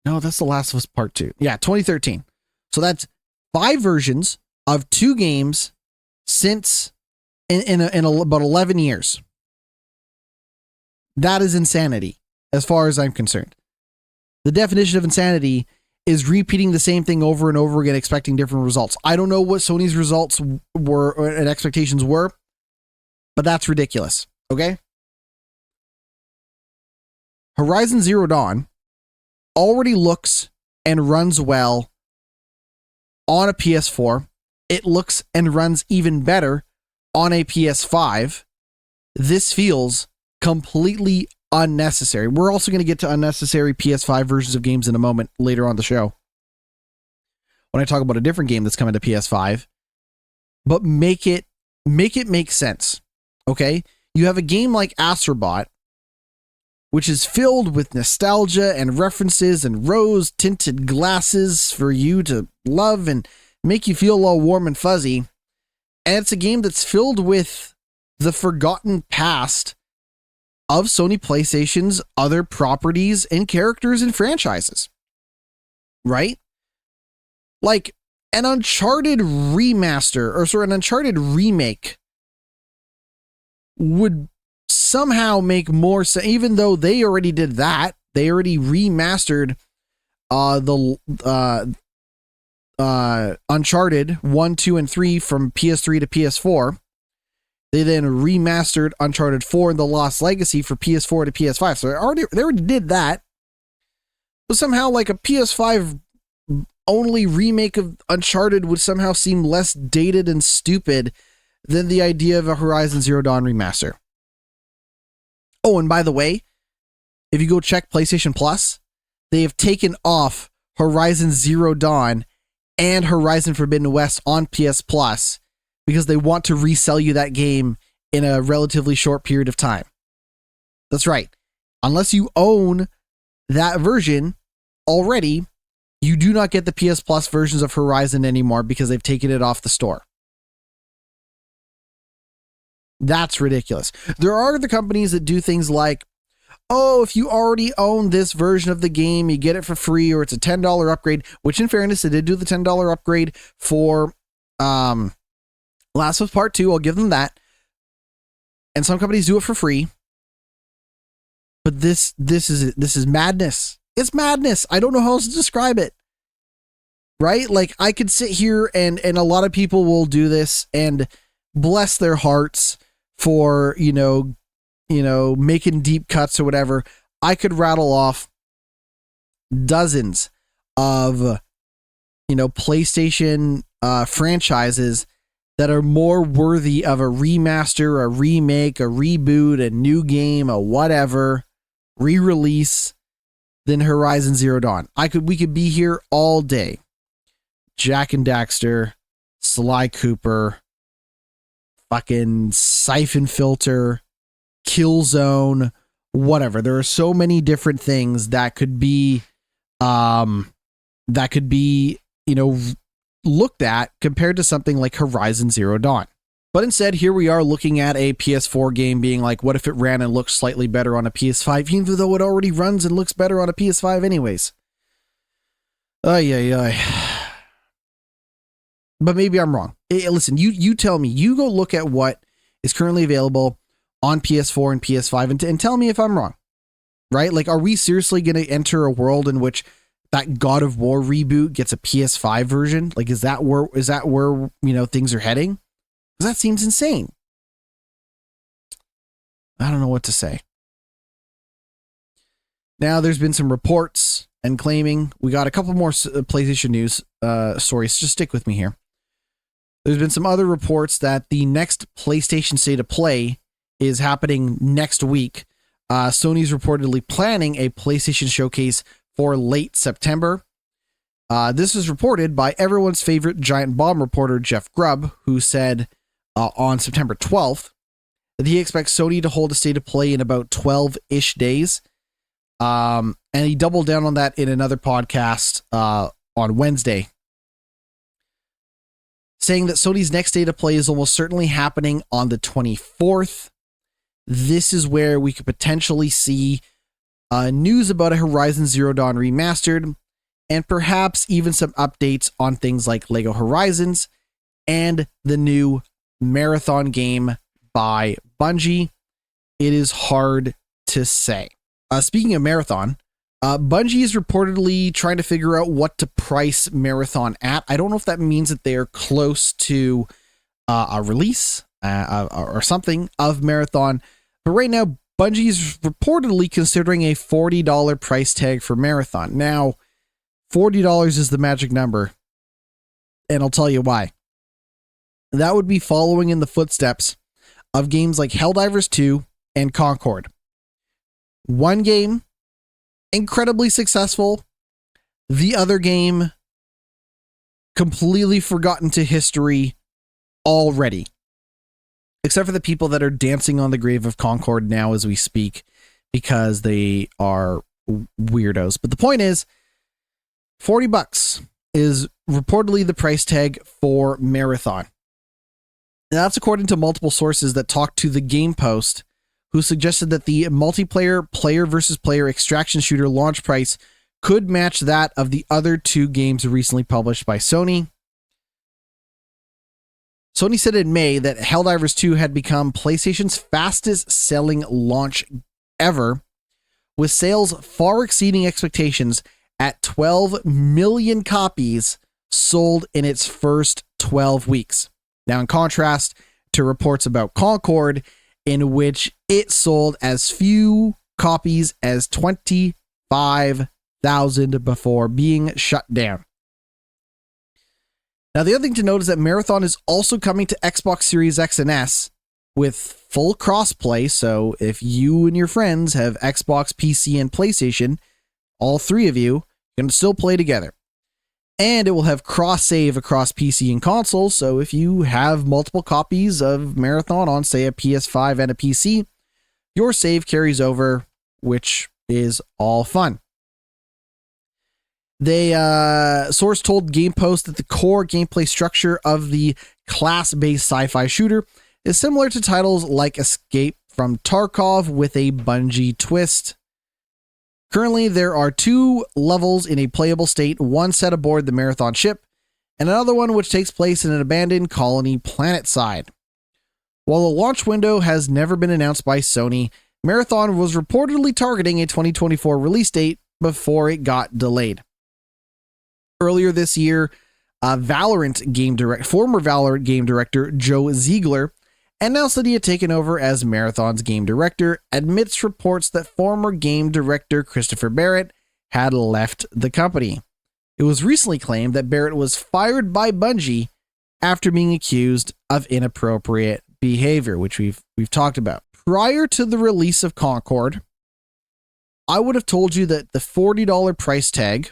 No, that's The Last of Us Part 2. Yeah, 2013. So that's 5 versions of 2 games since in about 11 years. That is insanity, as far as I'm concerned. The definition of insanity is repeating the same thing over and over again, expecting different results. I don't know what Sony's results were and expectations were, but that's ridiculous. Okay? Horizon Zero Dawn already looks and runs well on a PS4. It looks and runs even better on a PS5. This feels completely unnecessary. We're also going to get to unnecessary PS5 versions of games in a moment later on the show, when I talk about a different game that's coming to PS5. But make it make sense. Okay? You have a game like Astrobot, which is filled with nostalgia and references and rose-tinted glasses for you to love and make you feel all warm and fuzzy. And it's a game that's filled with the forgotten past of Sony PlayStation's other properties and characters and franchises. Right? Like an Uncharted remaster, an Uncharted remake would somehow make more sense, even though they already did that. They already remastered the Uncharted 1, 2, and 3 from PS3 to PS4. They then remastered Uncharted 4 and The Lost Legacy for PS4 to PS5. So they already did that. But somehow, like, a PS5 only remake of Uncharted would somehow seem less dated and stupid than the idea of a Horizon Zero Dawn remaster. Oh, and by the way, if you go check PlayStation Plus, they have taken off Horizon Zero Dawn and Horizon Forbidden West on PS Plus because they want to resell you that game in a relatively short period of time. That's right. Unless you own that version already, you do not get the PS Plus versions of Horizon anymore because they've taken it off the store. That's ridiculous. There are other companies that do things like, oh, if you already own this version of the game, you get it for free, or it's a $10 upgrade, which in fairness, they did do the $10 upgrade for Last of Us Part 2. I'll give them that. And some companies do it for free. But this is madness. It's madness. I don't know how else to describe it. Right? Like, I could sit here and a lot of people will do this and bless their hearts for, making deep cuts or whatever. I could rattle off dozens of, PlayStation franchises that are more worthy of a remaster, a remake, a reboot, a new game, a whatever, re-release than Horizon Zero Dawn. We could be here all day. Jak and Daxter, Sly Cooper, fucking Siphon Filter, Killzone, whatever. There are so many different things that could be, looked at compared to something like Horizon Zero Dawn. But instead, here we are looking at a PS4 game being like, what if it ran and looked slightly better on a PS5, even though it already runs and looks better on a PS5 anyways? But maybe I'm wrong. Listen, you tell me. You go look at what is currently available on PS4 and PS5 and tell me if I'm wrong. Right? Like, are we seriously going to enter a world in which that God of War reboot gets a PS5 version? Like, is that where things are heading? Because that seems insane. I don't know what to say. Now, there's been some reports and claiming. We got a couple more PlayStation news stories. Just stick with me here. There's been some other reports that the next PlayStation State of Play is happening next week. Sony's reportedly planning a PlayStation showcase for late September. This was reported by everyone's favorite Giant Bomb reporter, Jeff Grubb, who said on September 12th that he expects Sony to hold a State of Play in about 12-ish days. And he doubled down on that in another podcast on Wednesday, saying that Sony's next State of Play is almost certainly happening on the 24th. This is where we could potentially see news about a Horizon Zero Dawn Remastered, and perhaps even some updates on things like Lego Horizons and the new Marathon game by Bungie. It is hard to say. Speaking of Marathon, Bungie is reportedly trying to figure out what to price Marathon at. I don't know if that means that they are close to a release or something of Marathon, but right now Bungie is reportedly considering a $40 price tag for Marathon. Now, $40 is the magic number, and I'll tell you why. That would be following in the footsteps of games like Helldivers 2 and Concord. One game, incredibly successful. The other game, completely forgotten to history already. Except for the people that are dancing on the grave of Concord now as we speak, because they are weirdos. But the point is, $40 is reportedly the price tag for Marathon. Now, that's according to multiple sources that talked to the Game Post, who suggested that the multiplayer player versus player extraction shooter launch price could match that of the other two games recently published by Sony. Sony said in May that Helldivers 2 had become PlayStation's fastest selling launch ever, with sales far exceeding expectations at 12 million copies sold in its first 12 weeks. Now, in contrast to reports about Concord, in which it sold as few copies as 25,000 before being shut down. Now, the other thing to note is that Marathon is also coming to Xbox Series X and S with full crossplay. So if you and your friends have Xbox, PC, and PlayStation, all three of you can still play together. And it will have cross-save across PC and console. So if you have multiple copies of Marathon on, say, a PS5 and a PC, your save carries over, which is all fun. They source told Game Post that the core gameplay structure of the class-based sci-fi shooter is similar to titles like Escape from Tarkov with a Bungie twist. Currently, there are 2 levels in a playable state, one set aboard the Marathon ship, and another one which takes place in an abandoned colony planetside. While the launch window has never been announced by Sony, Marathon was reportedly targeting a 2024 release date, before it got delayed. Earlier this year, former Valorant game director Joe Ziegler announced that he had taken over as Marathon's game director, amidst reports that former game director Christopher Barrett had left the company. It was recently claimed that Barrett was fired by Bungie after being accused of inappropriate behavior, which we've talked about. Prior to the release of Concord, I would have told you that the $40 price tag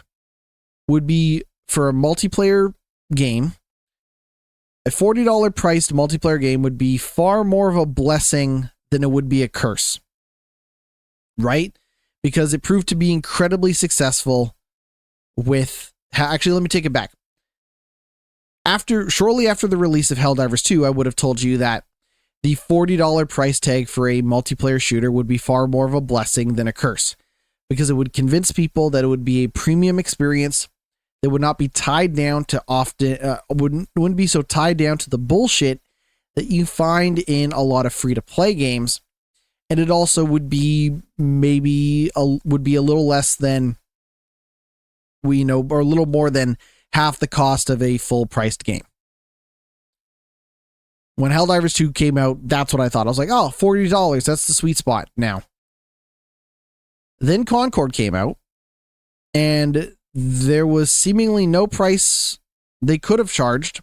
would be for a multiplayer game. A $40 priced multiplayer game would be far more of a blessing than it would be a curse. Right? Because it proved to be incredibly successful with... Actually, let me take it back. Shortly after the release of Helldivers 2, I would have told you that the $40 price tag for a multiplayer shooter would be far more of a blessing than a curse, because it would convince people that it would be a premium experience that would not be tied down to wouldn't be so tied down to the bullshit that you find in a lot of free-to-play games. And it also would be maybe a little less than or a little more than half the cost of a full-priced game. When Helldivers 2 came out, that's what I thought. I was like, oh, $40, that's the sweet spot now. Then Concord came out, and there was seemingly no price they could have charged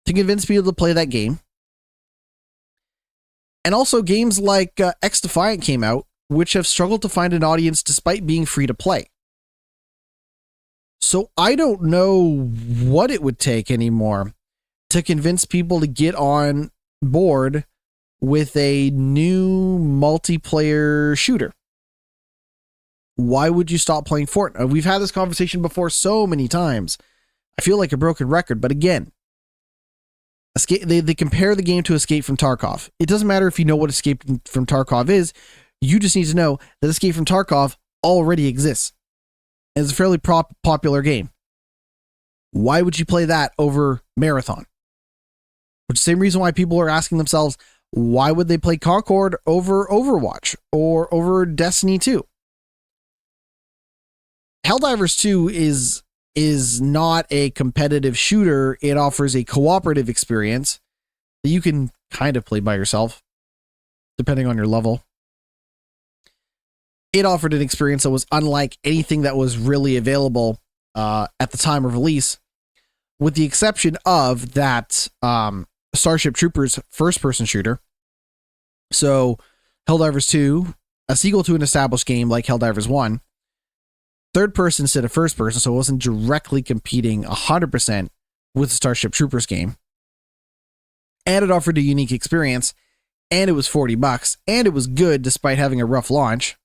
to convince people to play that game. And also games like X Defiant came out, which have struggled to find an audience despite being free to play. So I don't know what it would take anymore to convince people to get on board with a new multiplayer shooter. Why would you stop playing Fortnite? We've had this conversation before so many times. I feel like a broken record, but again, they compare the game to Escape from Tarkov. It doesn't matter if you know what Escape from Tarkov is. You just need to know that Escape from Tarkov already exists. And it's a fairly popular game. Why would you play that over Marathon? Which is the same reason why people are asking themselves, why would they play Concord over Overwatch or over Destiny 2? Helldivers 2 is not a competitive shooter. It offers a cooperative experience that you can kind of play by yourself, depending on your level. It offered an experience that was unlike anything that was really available at the time of release, with the exception of that Starship Troopers first-person shooter. So Helldivers 2, a sequel to an established game like Helldivers 1, third person instead of first person, so it wasn't directly competing 100% with the Starship Troopers game. And it offered a unique experience, and it was $40, and it was good despite having a rough launch.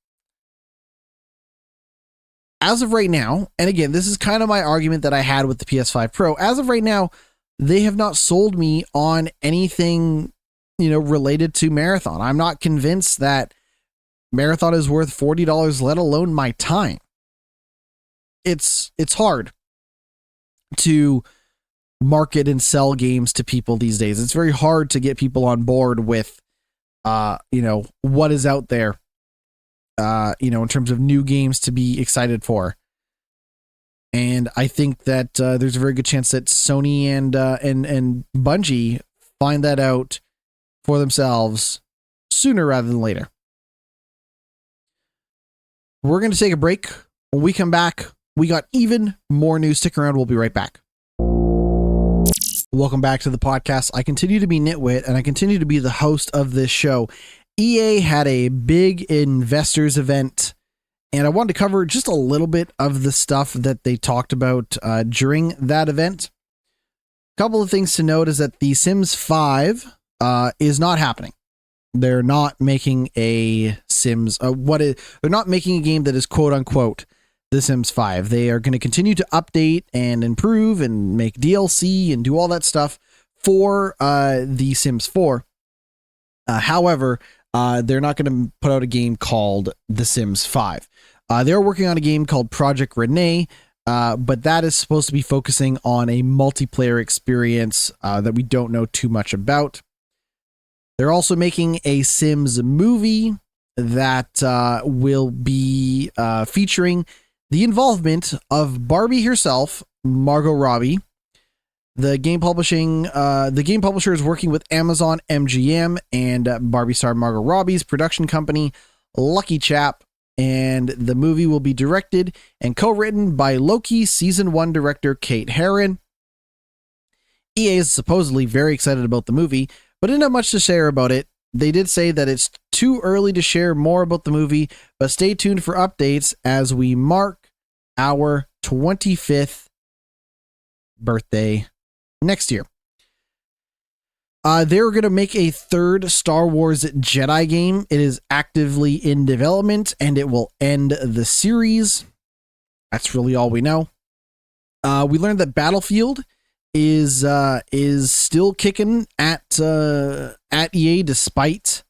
As of right now, and again, this is kind of my argument that I had with the PS5 Pro, as of right now, they have not sold me on anything, related to Marathon. I'm not convinced that Marathon is worth $40, let alone my time. It's hard to market and sell games to people these days. It's very hard to get people on board with, what is out there, in terms of new games to be excited for. And I think that there's a very good chance that Sony and Bungie find that out for themselves sooner rather than later. We're going to take a break. When we come back, we got even more news. Stick around. We'll be right back. Welcome back to the podcast. I continue to be GnittWitt, and I continue to be the host of this show. EA had a big investors event, and I wanted to cover just a little bit of the stuff that they talked about during that event. A couple of things to note is that The Sims 5 is not happening. They're not making a Sims. They're not making a game that is quote unquote The Sims 5. They are going to continue to update and improve and make DLC and do all that stuff for The Sims 4. However, they're not going to put out a game called The Sims 5. They're working on a game called Project Renee, but that is supposed to be focusing on a multiplayer experience that we don't know too much about. They're also making a Sims movie that will be featuring the involvement of Barbie herself, Margot Robbie. The game publisher is working with Amazon MGM and Barbie star Margot Robbie's production company, Lucky Chap, and the movie will be directed and co-written by Loki season 1 director Kate Herron. EA is supposedly very excited about the movie, but didn't have much to share about it. They did say that it's too early to share more about the movie, but stay tuned for updates as we mark our 25th birthday next year. They're going to make a third Star Wars Jedi game. It is actively in development and it will end the series. That's really all we know. We learned that Battlefield is still kicking at EA despite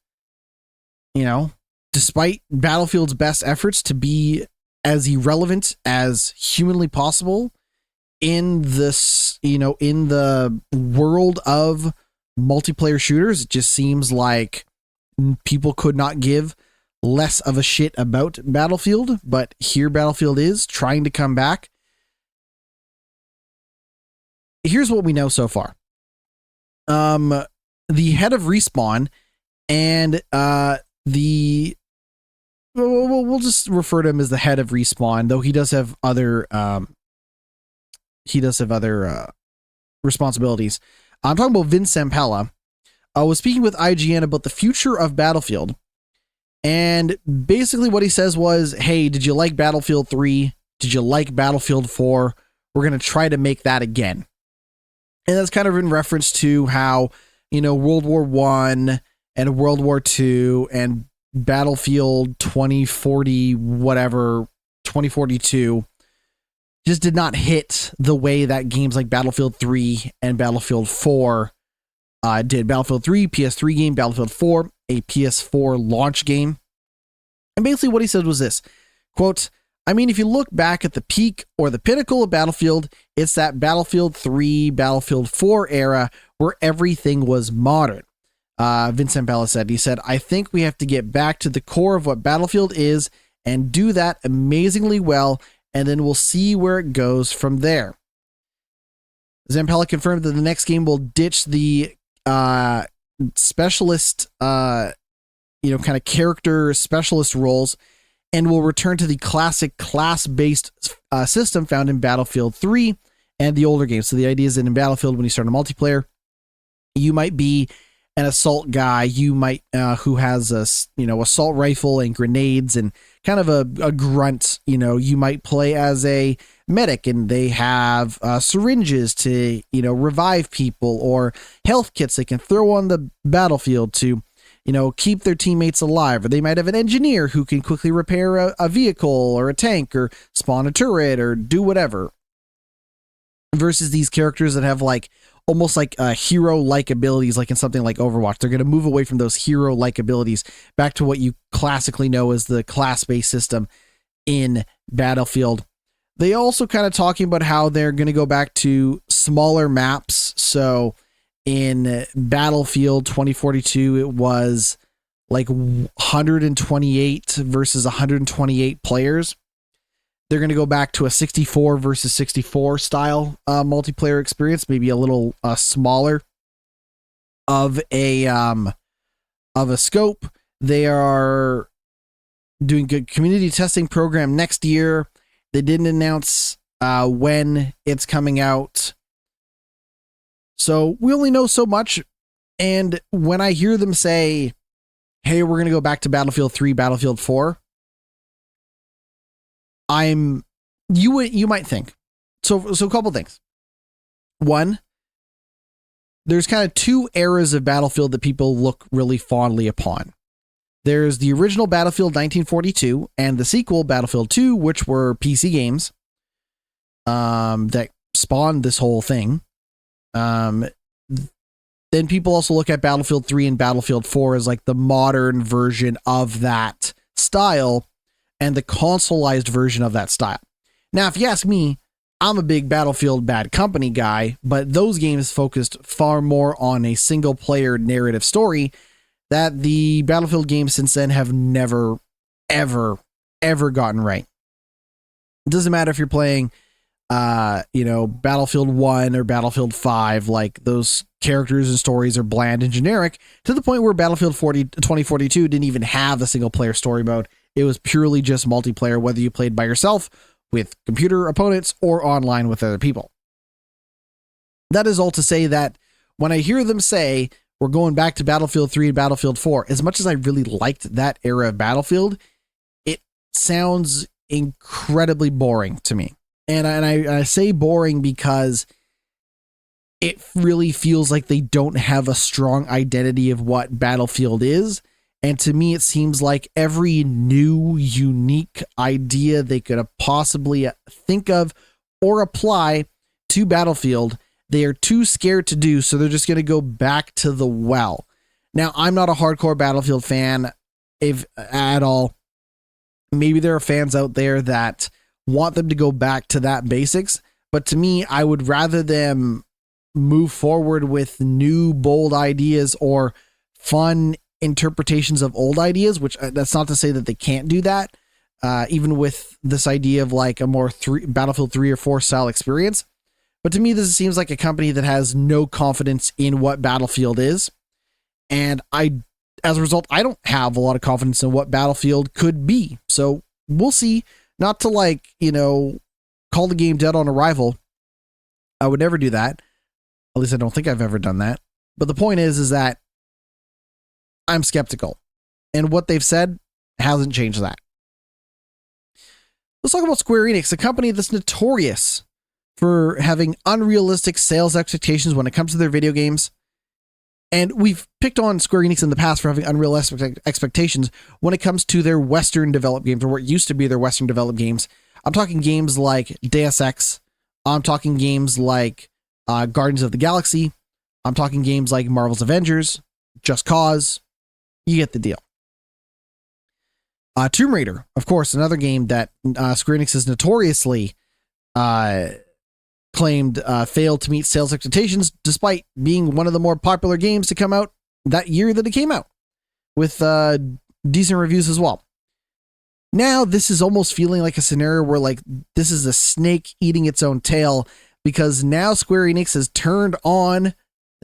Battlefield's best efforts to be as irrelevant as humanly possible in this, in the world of multiplayer shooters. It just seems like people could not give less of a shit about Battlefield, but here Battlefield is trying to come back. Here's what we know so far. The head of Respawn and we'll just refer to him as the head of Respawn, though he does have other responsibilities. I'm talking about Vince Zampella. Was speaking with IGN about the future of Battlefield. And basically what he says was, hey, did you like Battlefield 3? Did you like Battlefield 4? We're going to try to make that again. And that's kind of in reference to how, World War I and World War II and Battlefield 2042 just did not hit the way that games like Battlefield 3 and Battlefield 4 did. Battlefield 3, PS3 game, Battlefield 4, a PS4 launch game. And basically what he said was this, quote, I mean, if you look back at the peak or the pinnacle of Battlefield, it's that Battlefield 3, Battlefield 4 era where everything was modern. Vince Zampella said, I think we have to get back to the core of what Battlefield is and do that amazingly well, and then we'll see where it goes from there. Zampella confirmed that the next game will ditch the specialist, kind of character specialist roles and will return to the classic class-based system found in Battlefield 3 and the older games. So the idea is that in Battlefield, when you start a multiplayer, you might be an assault guy, you might who has a assault rifle and grenades and kind of a grunt. You might play as a medic and they have syringes to revive people, or health kits they can throw on the battlefield to keep their teammates alive. Or they might have an engineer who can quickly repair a vehicle or a tank or spawn a turret or do whatever. Versus these characters that have almost like hero-like abilities, like in something like Overwatch. They're going to move away from those hero-like abilities back to what you classically know as the class-based system in Battlefield. They also kind of talking about how they're going to go back to smaller maps. So in Battlefield 2042, it was like 128 versus 128 players. They're going to go back to a 64 versus 64 style multiplayer experience, maybe a little smaller of a scope. They are doing a community testing program next year. They didn't announce when it's coming out. So we only know so much. And when I hear them say, hey, we're going to go back to Battlefield 3, Battlefield 4, you might think. So a couple things. One, there's kind of two eras of Battlefield that people look really fondly upon. There's the original Battlefield 1942 and the sequel Battlefield 2, which were PC games that spawned this whole thing. Then people also look at Battlefield 3 and Battlefield 4 as like the modern version of that style and the consoleized version of that style. Now, if you ask me, I'm a big Battlefield Bad Company guy, but those games focused far more on a single player narrative story that the Battlefield games since then have never, ever gotten right. It doesn't matter if you're playing, Battlefield 1 or Battlefield 5, like those characters and stories are bland and generic to the point where Battlefield 2042 didn't even have a single player story mode. It was purely just multiplayer, whether you played by yourself, with computer opponents, or online with other people. That is all to say that when I hear them say we're going back to Battlefield 3 and Battlefield 4, as much as I really liked that era of Battlefield, it sounds incredibly boring to me. And I say boring because it really feels like they don't have a strong identity of what Battlefield is. And to me, it seems like every new, unique idea they could possibly think of or apply to Battlefield, they are too scared to do, so they're just going to go back to the well. Now, I'm not a hardcore Battlefield fan at all. Maybe there are fans out there that want them to go back to that basics, but to me, I would rather them move forward with new, bold ideas or fun interpretations of old ideas, which that's not to say that they can't do that, even with this idea of like a more Battlefield 3 or 4 style experience. But to me, this seems like a company that has no confidence in what Battlefield is. And as a result, I don't have a lot of confidence in what Battlefield could be. So we'll see. Not to call the game dead on arrival. I would never do that. At least I don't think I've ever done that. But the point is that I'm skeptical. And what they've said hasn't changed that. Let's talk about Square Enix, a company that's notorious for having unrealistic sales expectations when it comes to their video games. And we've picked on Square Enix in the past for having unrealistic expectations when it comes to their Western developed games, or what used to be their Western developed games. I'm talking games like Deus Ex. I'm talking games like Guardians of the Galaxy. I'm talking games like Marvel's Avengers, Just Cause. You get the deal. Tomb Raider, of course, another game that Square Enix has notoriously claimed failed to meet sales expectations, despite being one of the more popular games to come out that year that it came out, with decent reviews as well. Now, this is almost feeling like a scenario where like this is a snake eating its own tail, because now Square Enix has turned on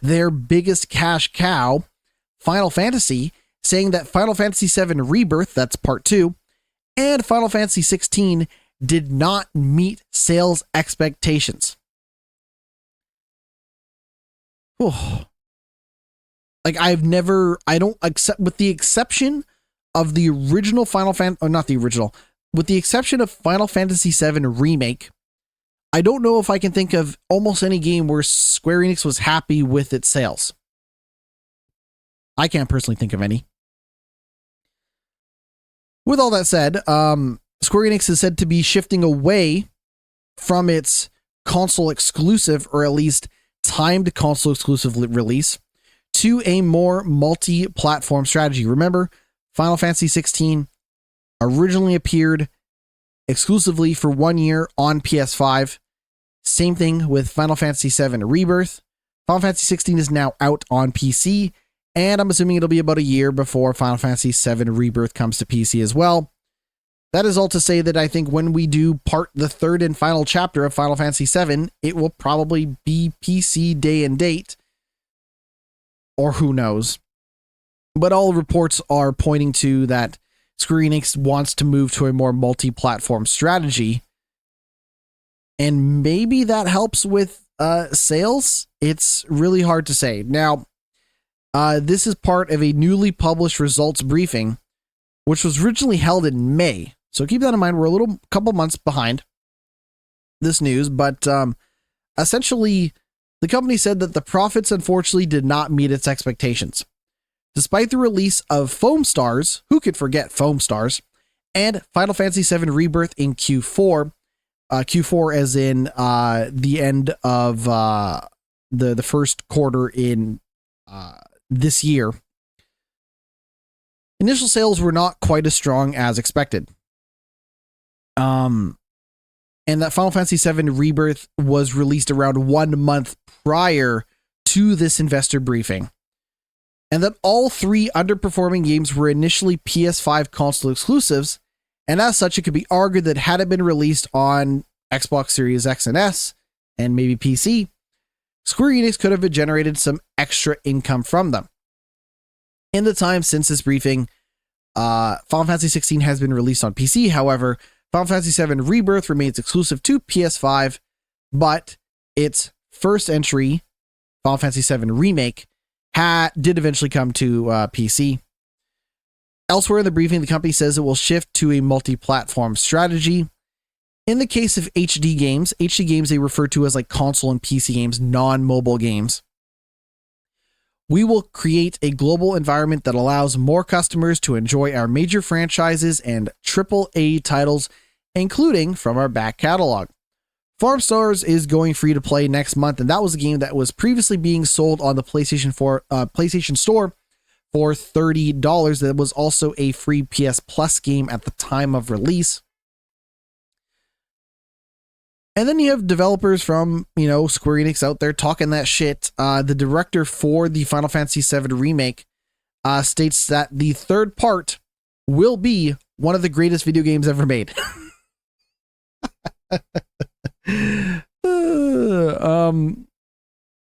their biggest cash cow, Final Fantasy, saying that Final Fantasy VII Rebirth, that's part 2, and Final Fantasy 16 did not meet sales expectations. Oh. Like I don't accept, with the exception of the original with the exception of Final Fantasy VII Remake, I don't know if I can think of almost any game where Square Enix was happy with its sales. I can't personally think of any. With all that said, Square Enix is said to be shifting away from its console exclusive, or at least timed console exclusive release, to a more multi-platform strategy. Remember, Final Fantasy 16 originally appeared exclusively for 1 year on PS5. Same thing with Final Fantasy VII Rebirth. Final Fantasy 16 is now out on PC, and I'm assuming it'll be about a year before Final Fantasy VII Rebirth comes to PC as well. That is all to say that I think when we do the third and final chapter of Final Fantasy VII, it will probably be PC day and date, or who knows. But all reports are pointing to that Square Enix wants to move to a more multi-platform strategy, and maybe that helps with sales. It's really hard to say. Now, this is part of a newly published results briefing, which was originally held in May. So keep that in mind. We're a couple months behind this news, but essentially, the company said that the profits unfortunately did not meet its expectations. Despite the release of Foam Stars, who could forget Foam Stars, and Final Fantasy VII Rebirth in Q4, Q4 as in the end of the first quarter in this year, initial sales were not quite as strong as expected. And that Final Fantasy VII Rebirth was released around 1 month prior to this investor briefing. And that all 3 underperforming games were initially PS5 console exclusives, And as such, it could be argued that had it been released on Xbox Series X and S, and maybe PC, Square Enix could have generated some extra income from them. In the time since this briefing, Final Fantasy 16 has been released on PC. However, Final Fantasy 7 Rebirth remains exclusive to PS5, but its first entry, Final Fantasy 7 Remake, did eventually come to PC. Elsewhere in the briefing, the company says it will shift to a multi-platform strategy. In the case of HD games they refer to as like console and PC games, non-mobile games. We will create a global environment that allows more customers to enjoy our major franchises and AAA titles, including from our back catalog. Farm Stars is going free to play next month, and that was a game that was previously being sold on the PlayStation Store for $30. That was also a free PS Plus game at the time of release. And then you have developers from, Square Enix out there talking that shit. The director for the Final Fantasy VII Remake states that the third part will be one of the greatest video games ever made.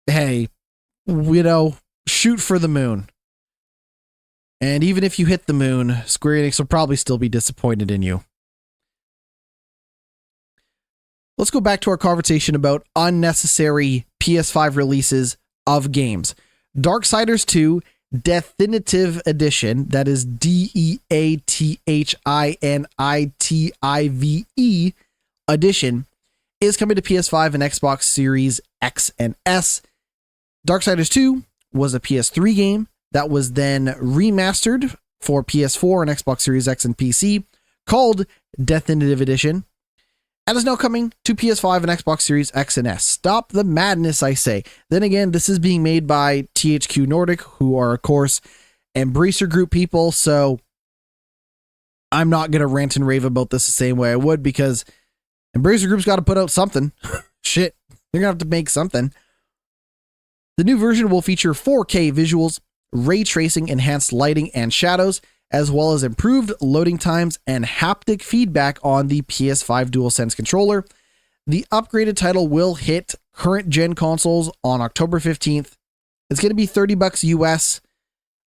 Hey, shoot for the moon. And even if you hit the moon, Square Enix will probably still be disappointed in you. Let's go back to our conversation about unnecessary PS5 releases of games. Darksiders 2 Definitive Edition, that is DEATHINITIVE Edition, is coming to PS5 and Xbox Series X and S. Darksiders 2 was a PS3 game that was then remastered for PS4 and Xbox Series X and PC, called Definitive Edition, and is now coming to PS5 and Xbox Series X and S. Stop the madness, I say. Then again, this is being made by THQ Nordic, who are, of course, Embracer Group people, so I'm not going to rant and rave about this the same way I would, because Embracer Group's got to put out something. Shit, they're going to have to make something. The new version will feature 4K visuals, ray tracing, enhanced lighting and shadows, as well as improved loading times and haptic feedback on the PS5 DualSense controller. The upgraded title will hit current gen consoles on October 15th. It's going to be $30 US,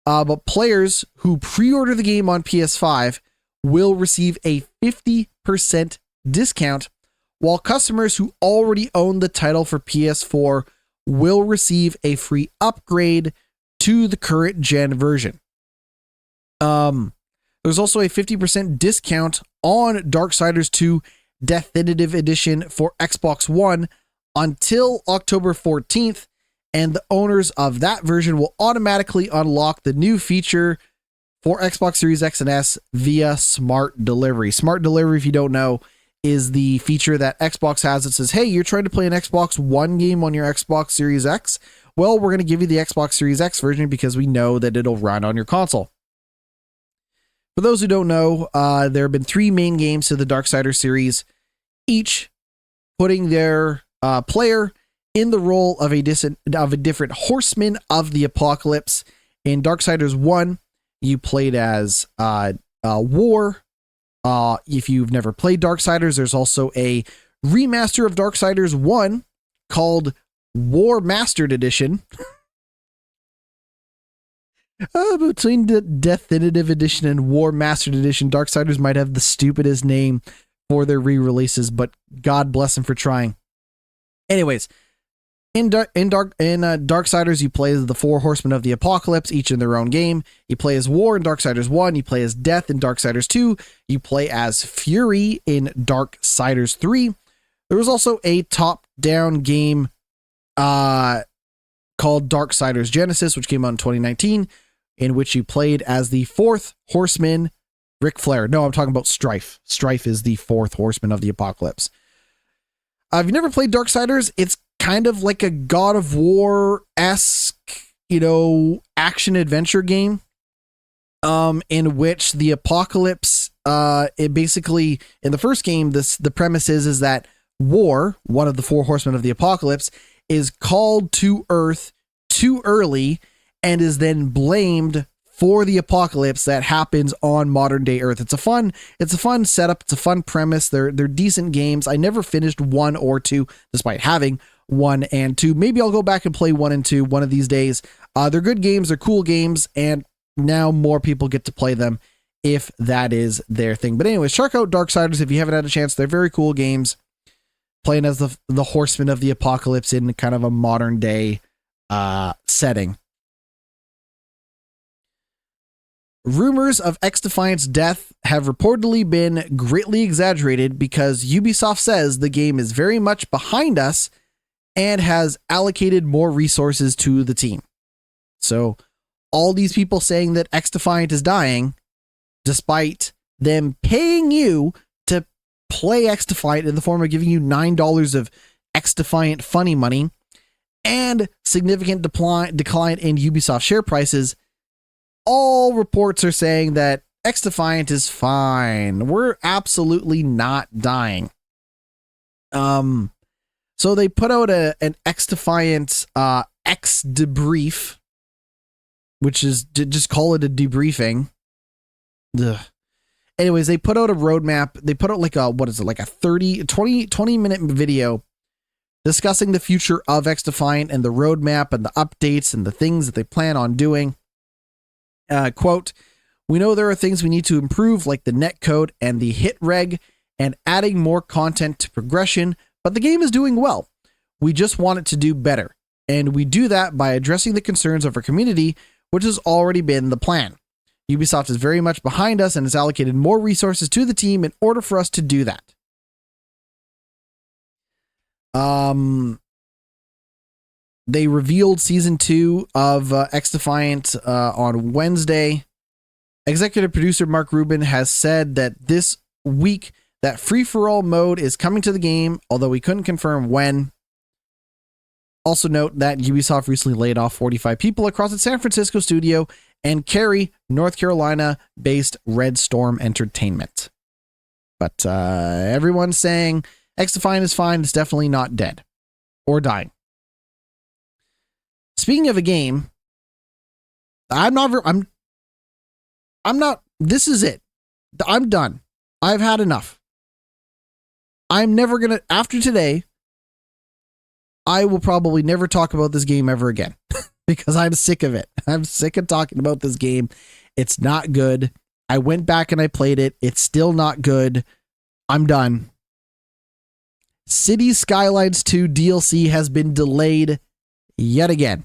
but players who pre-order the game on PS5 will receive a 50% discount, while customers who already own the title for PS4 will receive a free upgrade to the current gen version. There's also a 50% discount on Darksiders 2 Definitive Edition for Xbox One until October 14th, and the owners of that version will automatically unlock the new feature for Xbox Series X and S via Smart Delivery. Smart Delivery, if you don't know, is the feature that Xbox has that says, hey, you're trying to play an Xbox One game on your Xbox Series X? Well, we're going to give you the Xbox Series X version because we know that it'll run on your console. For those who don't know, there have been 3 main games to the Darksiders series, each putting their player in the role of a different horseman of the apocalypse. In Darksiders 1, you played as War. If you've never played Darksiders, there's also a remaster of Darksiders 1 called War Mastered Edition. Between the Definitive Edition and War Mastered Edition, Darksiders might have the stupidest name for their re-releases, but God bless them for trying. Anyways, in Darksiders, you play as the 4 horsemen of the apocalypse, each in their own game. You play as War in Darksiders 1, you play as Death in Darksiders 2, you play as Fury in Darksiders 3. There was also a top-down game called Darksiders Genesis, which came out in 2019, in which you played as the 4th horseman, Ric Flair. No, I'm talking about Strife. Strife is the 4th horseman of the apocalypse. If you've never played Darksiders, it's kind of like a God of War-esque, action-adventure game, in which the apocalypse, it basically, in the first game, the premise is that War, one of the 4 horsemen of the apocalypse, is called to Earth too early and is then blamed for the apocalypse that happens on modern day Earth. It's a fun setup. It's a fun premise. They're decent games. I never finished 1 or 2, despite having 1 and 2. Maybe I'll go back and play 1 and 2 one of these days. They're good games. They're cool games. And now more people get to play them if that is their thing. But anyways, check out Darksiders if you haven't had a chance. They're very cool games. Playing as the horsemen of the apocalypse in kind of a modern day setting. Rumors of XDefiant's death have reportedly been greatly exaggerated because Ubisoft says the game is very much behind us and has allocated more resources to the team. So all these people saying that XDefiant is dying, despite them paying you to play XDefiant in the form of giving you $9 of XDefiant funny money and significant decline in Ubisoft share prices, all reports are saying that XDefiant is fine. We're absolutely not dying. So they put out an XDefiant X debrief, which is just call it a debriefing. Ugh. Anyways, they put out a roadmap. They put out like a 20 minute video discussing the future of XDefiant and the roadmap and the updates and the things that they plan on doing. Quote, "We know there are things we need to improve, like the netcode and the hit reg and adding more content to progression, but the game is doing well. We just want it to do better. And we do that by addressing the concerns of our community, which has already been the plan. Ubisoft is very much behind us and has allocated more resources to the team in order for us to do that." They revealed season 2 of XDefiant on Wednesday. Executive producer Mark Rubin has said that this week that free-for-all mode is coming to the game, although we couldn't confirm when. Also note that Ubisoft recently laid off 45 people across its San Francisco studio and Cary, North Carolina-based Red Storm Entertainment. But everyone's saying XDefiant is fine. It's definitely not dead or dying. Speaking of a game, this is it. I'm done. I've had enough. I'm never going to, after today, I will probably never talk about this game ever again because I'm sick of it. I'm sick of talking about this game. It's not good. I went back and I played it. It's still not good. I'm done. Cities Skylines 2 DLC has been delayed yet again.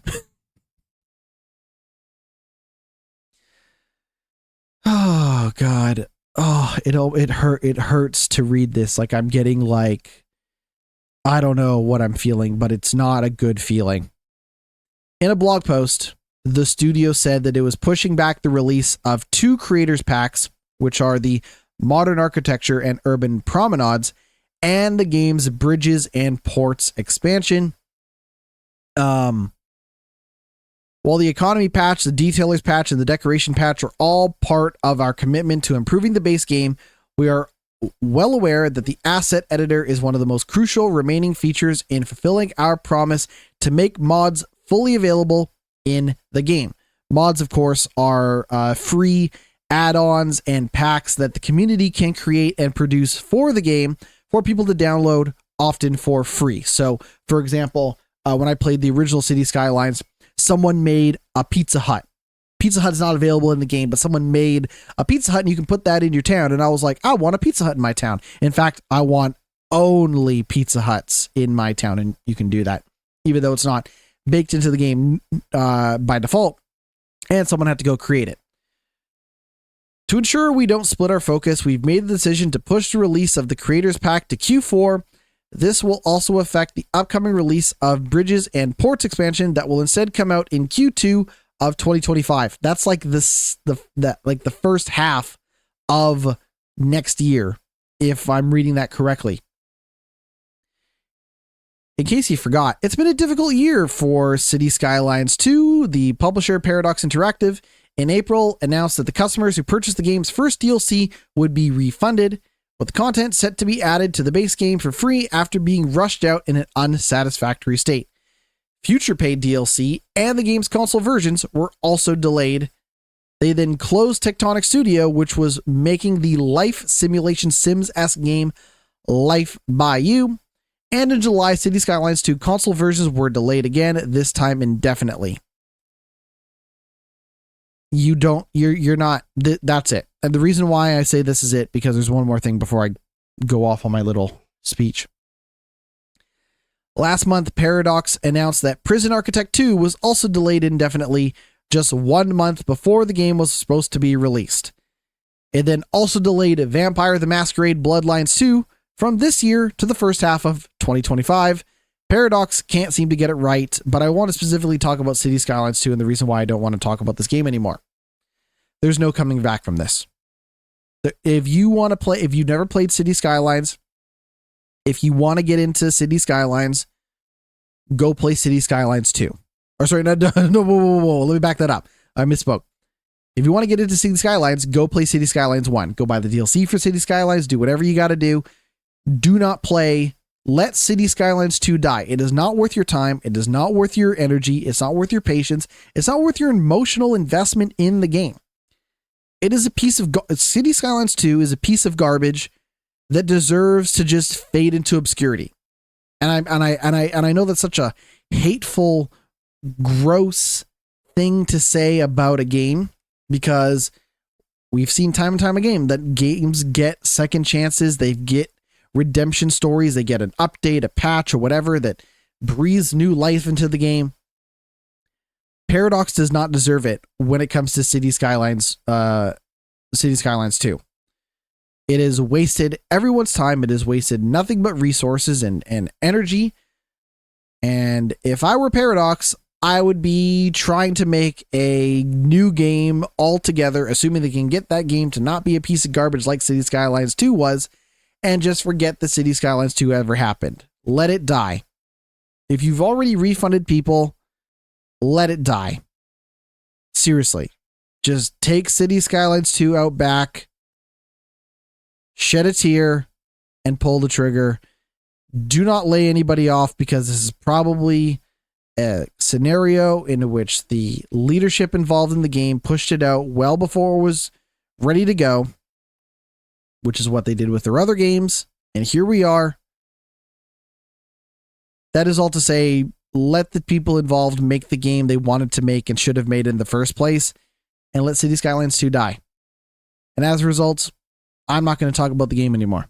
Oh God. Oh, it hurts to read this. Like I'm getting like, I don't know what I'm feeling, but it's not a good feeling. In a blog post, the studio said that it was pushing back the release of 2 creators packs, which are the Modern Architecture and Urban Promenades, and the game's Bridges and Ports expansion. While the economy patch, the detailers patch, and the decoration patch are all part of our commitment to improving the base game, we are well aware that the asset editor is one of the most crucial remaining features in fulfilling our promise to make mods fully available in the game. Mods, of course, are free add-ons and packs that the community can create and produce for the game for people to download, often for free. So, for example, when I played the original City Skylines, someone made a Pizza Hut. Pizza Hut is not available in the game, but someone made a Pizza Hut and you can put that in your town. And I was like, I want a Pizza Hut in my town. In fact, I want only Pizza Huts in my town. And you can do that, even though it's not baked into the game by default. And someone had to go create it. To ensure we don't split our focus, we've made the decision to push the release of the Creators Pack to Q4. This will also affect the upcoming release of Bridges and Ports expansion that will instead come out in Q2 of 2025. That's like the first half of next year, if I'm reading that correctly. In case you forgot, it's been a difficult year for City Skylines 2. The publisher Paradox Interactive in April announced that the customers who purchased the game's first DLC would be refunded, with the content set to be added to the base game for free after being rushed out in an unsatisfactory state. Future paid DLC and the game's console versions were also delayed They then closed Tectonic Studio, which was making the life simulation Sims-esque game Life by You. And in July, City Skylines 2 console versions were delayed again, this time indefinitely. You're not, that's it. And the reason why I say this is it, because there's one more thing before I go off on my little speech. Last month, Paradox announced that Prison Architect 2 was also delayed indefinitely, just 1 month before the game was supposed to be released. It then also delayed Vampire the Masquerade Bloodlines 2 from this year to the first half of 2025. Paradox can't seem to get it right, but I want to specifically talk about City Skylines 2 and the reason why I don't want to talk about this game anymore. There's no coming back from this. If you want to play, if you've never played City Skylines, if you want to get into City Skylines, go play City Skylines 2. Or sorry, no, whoa, let me back that up. I misspoke. If you want to get into City Skylines, go play City Skylines 1. Go buy the DLC for City Skylines, do whatever you got to do. Do not play. Let City Skylines 2 die. It is not worth your time. It is not worth your energy. It's not worth your patience. It's not worth your emotional investment in the game. It is a piece of City Skylines 2 is a piece of garbage that deserves to just fade into obscurity. And I know that's such a hateful, gross thing to say about a game, because we've seen time and time again that games get second chances. They get redemption stories. They get an update, a patch, or whatever that breathes new life into the game. Paradox does not deserve it when it comes to City Skylines 2. It has wasted everyone's time. It has wasted nothing but resources and energy. And if I were Paradox, I would be trying to make a new game altogether, assuming they can get that game to not be a piece of garbage like City Skylines 2 was, and just forget that City Skylines 2 ever happened. Let it die. If you've already refunded people, let it die. Seriously. Just take City Skylines 2 out back, shed a tear, and pull the trigger. Do not lay anybody off, because this is probably a scenario in which the leadership involved in the game pushed it out well before it was ready to go, which is what they did with their other games. And here we are. That is all to say, let the people involved make the game they wanted to make and should have made in the first place, and let City Skylines 2 die. And as a result, I'm not going to talk about the game anymore.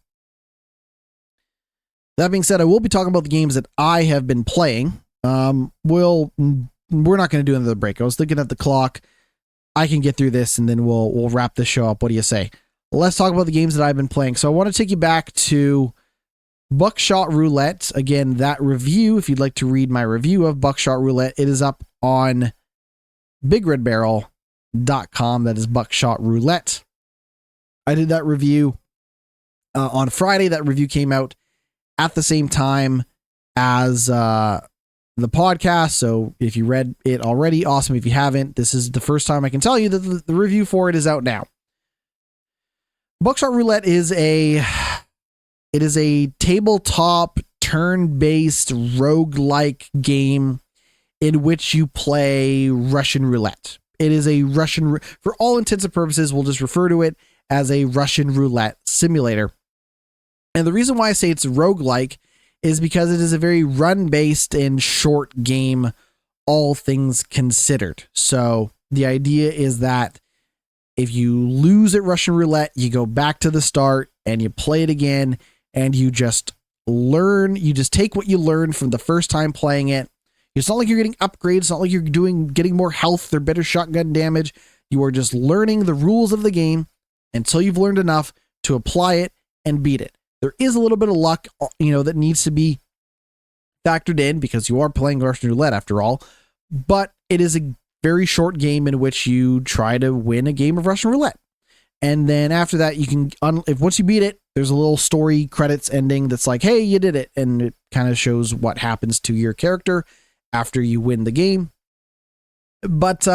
That being said, I will be talking about the games that I have been playing. We're not going to do another break. I was looking at the clock. I can get through this, and then we'll wrap this show up. What do you say? Let's talk about the games that I've been playing. So I want to take you back to Buckshot Roulette. Again, that review, if you'd like to read my review of Buckshot Roulette, it is up on BigRedBarrel.com. That is Buckshot Roulette. I did that review on Friday. That review came out at the same time as the podcast. So if you read it already, awesome. If you haven't, this is the first time I can tell you that the review for it is out now. Buckshot Roulette is a tabletop turn-based roguelike game in which you play Russian roulette. It is a Russian, for all intents and purposes, we'll just refer to it as a Russian roulette simulator. And the reason why I say it's roguelike is because it is a very run-based and short game, all things considered. So the idea is that if you lose at Russian roulette, you go back to the start and you play it again, and you just learn. You just take what you learned from the first time playing it. It's not like you're getting upgrades. It's not like you're getting more health or better shotgun damage. You are just learning the rules of the game until you've learned enough to apply it and beat it. There is a little bit of luck, that needs to be factored in, because you are playing Russian roulette after all. But it is a very short game in which you try to win a game of Russian roulette. And then after that, you can, if once you beat it, there's a little story credits ending that's like, hey, you did it. And it kind of shows what happens to your character after you win the game. But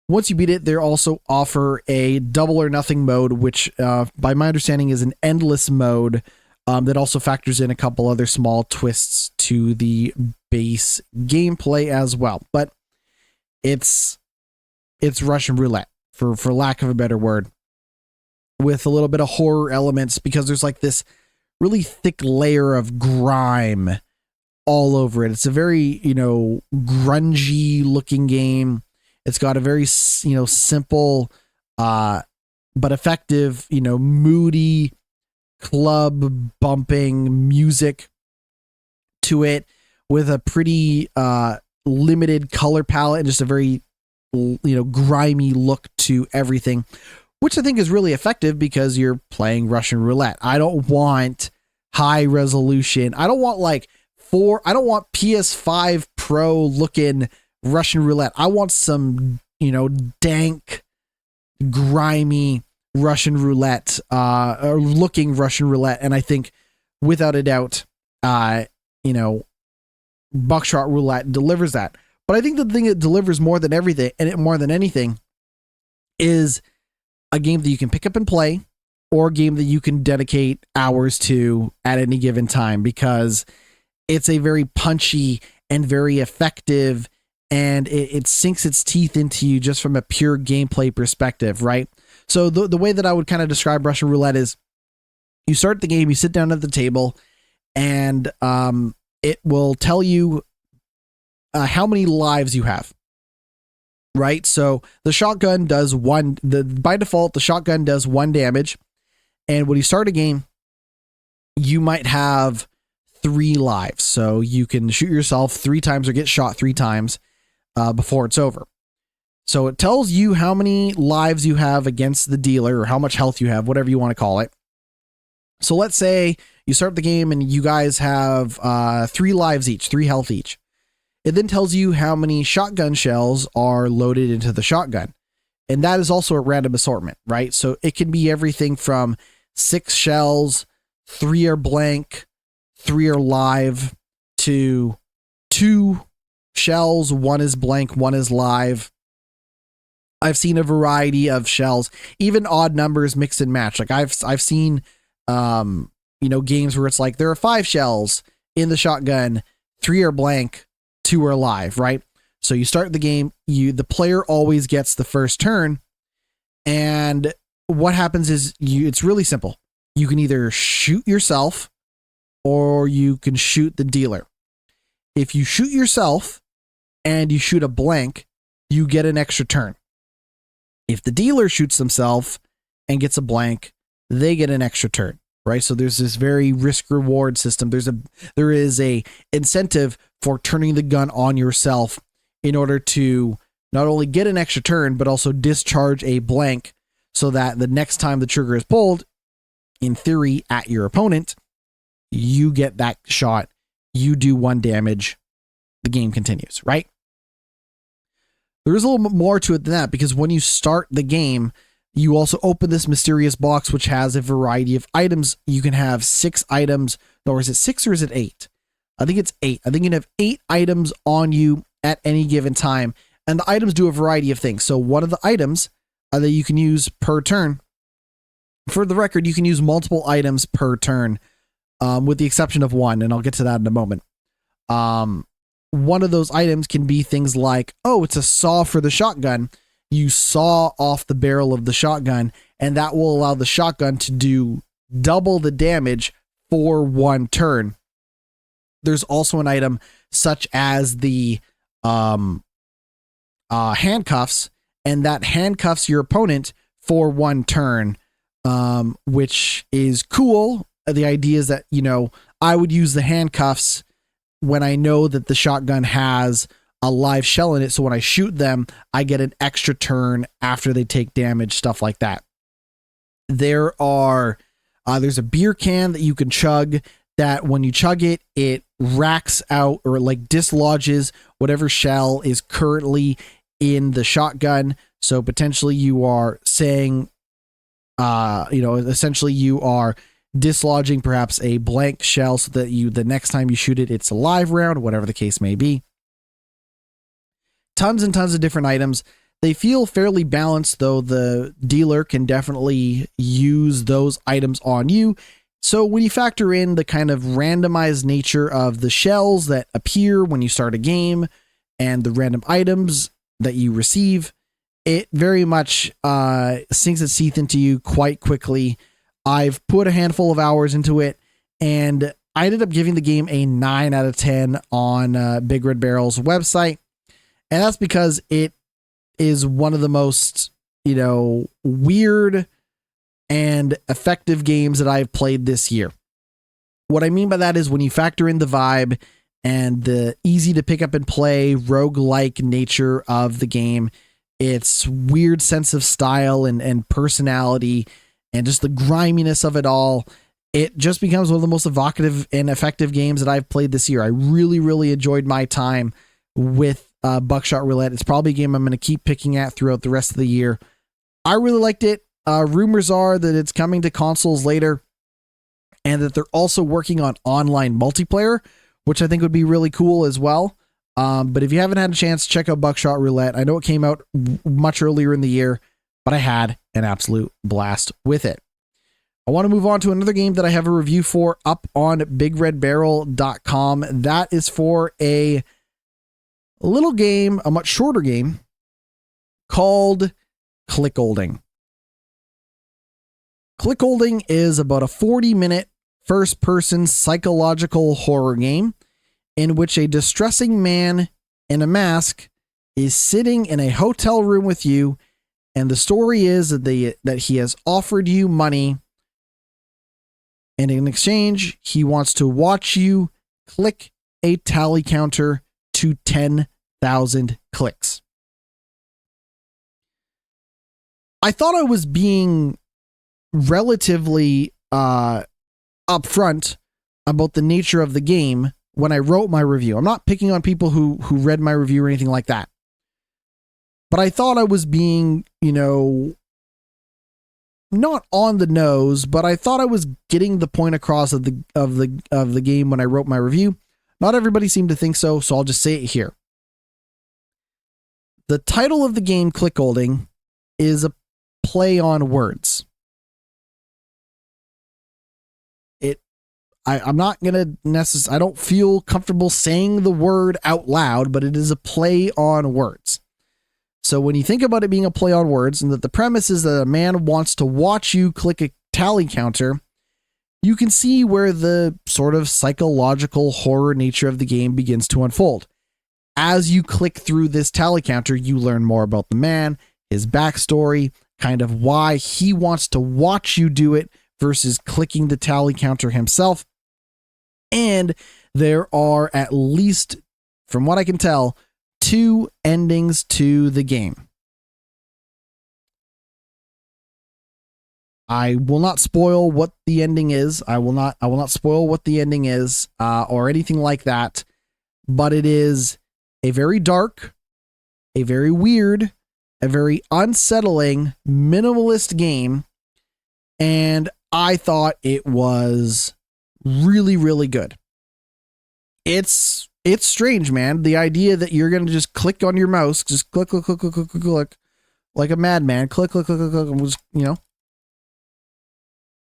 once you beat it, they also offer a double or nothing mode, which by my understanding is an endless mode that also factors in a couple other small twists to the base gameplay as well. But it's Russian roulette. for lack of a better word, with a little bit of horror elements, because there's like this really thick layer of grime all over it. It's a very, grungy looking game. It's got a very, simple, but effective, moody club bumping music to it, with a pretty limited color palette and just a very, grimy look to everything, which I think is really effective because you're playing Russian roulette. I don't want high resolution. I don't want I don't want PS5 Pro looking Russian roulette. I want some, dank, grimy Russian roulette, or looking Russian roulette. And I think without a doubt, Buckshot Roulette delivers that. But I think the thing that delivers more than anything is a game that you can pick up and play, or a game that you can dedicate hours to at any given time, because it's a very punchy and very effective, and it sinks its teeth into you just from a pure gameplay perspective, right? So the way that I would kind of describe Russian Roulette is, you start the game, you sit down at the table, and it will tell you how many lives you have, right? So the shotgun does by default, the shotgun does 1 damage. And when you start a game, you might have 3 lives. So you can shoot yourself 3 times or get shot 3 times before it's over. So it tells you how many lives you have against the dealer, or how much health you have, whatever you want to call it. So let's say you start the game and you guys have 3 lives each, 3 health each. It then tells you how many shotgun shells are loaded into the shotgun. And that is also a random assortment, right? So it can be everything from 6 shells, 3 are blank, 3 are live, to 2 shells, 1 is blank, 1 is live. I've seen a variety of shells, even odd numbers mix and match. Like I've seen games where it's like there are 5 shells in the shotgun, 3 are blank, 2 are live, right? So you start the game, the player always gets the first turn, and what happens is it's really simple. You can either shoot yourself or you can shoot the dealer. If you shoot yourself and you shoot a blank, you get an extra turn. If the dealer shoots himself and gets a blank, they get an extra turn, right? So there's this very risk reward system. There is a incentive for turning the gun on yourself in order to not only get an extra turn, but also discharge a blank, so that the next time the trigger is pulled, in theory, at your opponent, you get that shot, you do 1 damage, the game continues, right? There is a little bit more to it than that, because when you start the game, you also open this mysterious box, which has a variety of items. You can have 6 items, or is it 6 or is it 8? I think it's 8. I think you can have 8 items on you at any given time, and the items do a variety of things. So one of the items that you can use per turn, for the record, you can use multiple items per turn, with the exception of 1, and I'll get to that in a moment. One of those items can be things like, oh, it's a saw for the shotgun. You saw off the barrel of the shotgun, and that will allow the shotgun to do double the damage for 1 turn. There's also an item such as the handcuffs, and that handcuffs your opponent for 1 turn, which is cool. The idea is that, I would use the handcuffs when I know that the shotgun has a live shell in it. So when I shoot them, I get an extra turn after they take damage, stuff like that. There's a beer can that you can chug, that when you chug it, it racks out, or dislodges whatever shell is currently in the shotgun. So potentially you are saying, essentially you are dislodging perhaps a blank shell, so that the next time you shoot it, it's a live round, whatever the case may be. Tons and tons of different items. They feel fairly balanced, though the dealer can definitely use those items on you. So when you factor in the kind of randomized nature of the shells that appear when you start a game, and the random items that you receive, it very much sinks its teeth into you quite quickly. I've put a handful of hours into it, and I ended up giving the game a 9 out of 10 on Big Red Barrel's website. And that's because it is one of the most, weird and effective games that I've played this year. What I mean by that is when you factor in the vibe and the easy to pick up and play roguelike nature of the game, its weird sense of style and personality, and just the griminess of it all, it just becomes one of the most evocative and effective games that I've played this year. I really, really enjoyed my time with Buckshot Roulette. It's probably a game I'm going to keep picking at throughout the rest of the year. I really liked it. Rumors are that it's coming to consoles later, and that they're also working on online multiplayer, which I think would be really cool as well. But if you haven't had a chance, check out Buckshot Roulette. I know it came out much earlier in the year, but I had an absolute blast with it. I want to move on to another game that I have a review for up on bigredbarrel.com. That is for a little game, a much shorter game called Clickholding. Clickholding is about a 40-minute first-person psychological horror game in which a distressing man in a mask is sitting in a hotel room with you, and the story is that he has offered you money, and in exchange, he wants to watch you click a tally counter to 10,000 clicks. I thought I was being relatively upfront about the nature of the game when I wrote my review. I'm not picking on people who read my review or anything like that. But I thought I was being, not on the nose, but I thought I was getting the point across of the game when I wrote my review. Not everybody seemed to think so, so I'll just say it here. The title of the game, Clickholding, is a play on words. I'm not going to necessarily, I don't feel comfortable saying the word out loud, but it is a play on words. So when you think about it being a play on words, and that the premise is that a man wants to watch you click a tally counter, you can see where the sort of psychological horror nature of the game begins to unfold. As you click through this tally counter, you learn more about the man, his backstory, kind of why he wants to watch you do it versus clicking the tally counter himself. And there are, at least from what I can tell, 2 endings to the game. I will not spoil what the ending is. I will not spoil what the ending is, or anything like that. But it is a very dark, a very weird, a very unsettling, minimalist game. And I thought it was really, really good. It's strange, man. The idea that you're going to just click on your mouse, just click, click, click, click, click, click, click, like a madman, click, click, click, click, click, and just,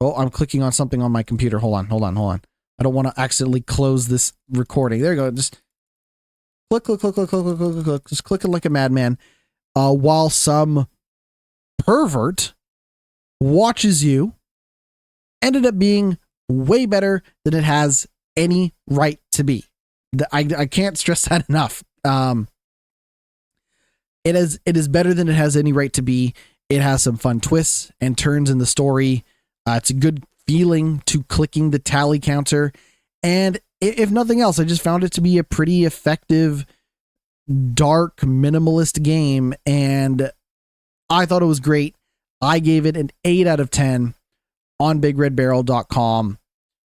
Oh, I'm clicking on something on my computer. Hold on. I don't want to accidentally close this recording. There you go. Just click, click, click, click, click, click, click, click, just clicking like a madman, while some pervert watches you. Ended up being way better than it has any right to be. I can't stress that enough. It is better than it has any right to be. It has some fun twists and turns in the story. It's a good feeling to clicking the tally counter. And if nothing else, I just found it to be a pretty effective, dark, minimalist game. And I thought it was great. I gave it an 8 out of 10 on bigredbarrel.com.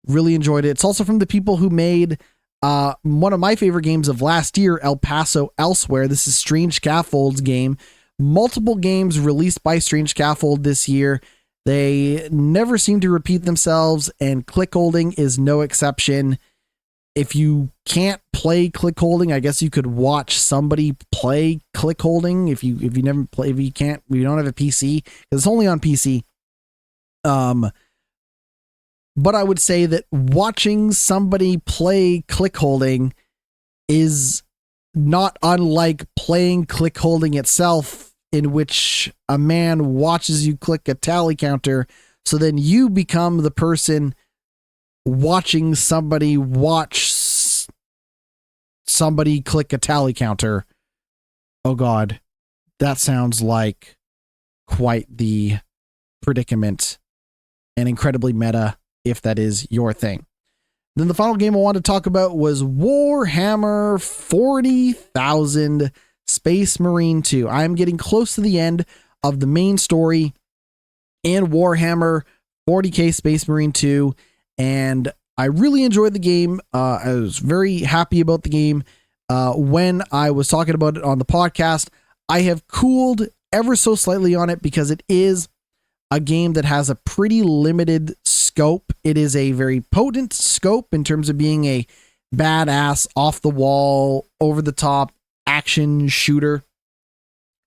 Really enjoyed it. It's also from the people who made one of my favorite games of last year, El Paso Elsewhere. This is Strange Scaffold's game. Multiple games released by Strange Scaffold this year. They never seem to repeat themselves, and Clickholding is no exception. If you can't play Clickholding, I guess you could watch somebody play Clickholding. If you never play, if you don't have a PC, because it's only on PC. But I would say that watching somebody play Clickholding is not unlike playing Clickholding itself in which a man watches you click a tally counter. So then you become the person watching somebody watch somebody click a tally counter. Oh God, that sounds like quite the predicament and incredibly meta if that is your thing. Then the final game I wanted to talk about was Warhammer 40,000 Space Marine 2. I'm getting close to the end of the main story in Warhammer 40k Space Marine 2, and I really enjoyed the game. I was very happy about the game. When I was talking about it on the podcast, I have cooled ever so slightly on it because it is a game that has a pretty limited scope. It is a very potent scope in terms of being a badass, off the wall, over the top action shooter.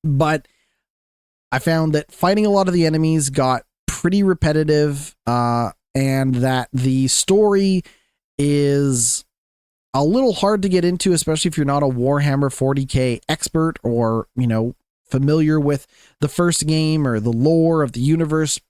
But I found that fighting a lot of the enemies got pretty repetitive, and that the story is a little hard to get into, especially if you're not a Warhammer 40k expert or, familiar with the first game or the lore of the universe.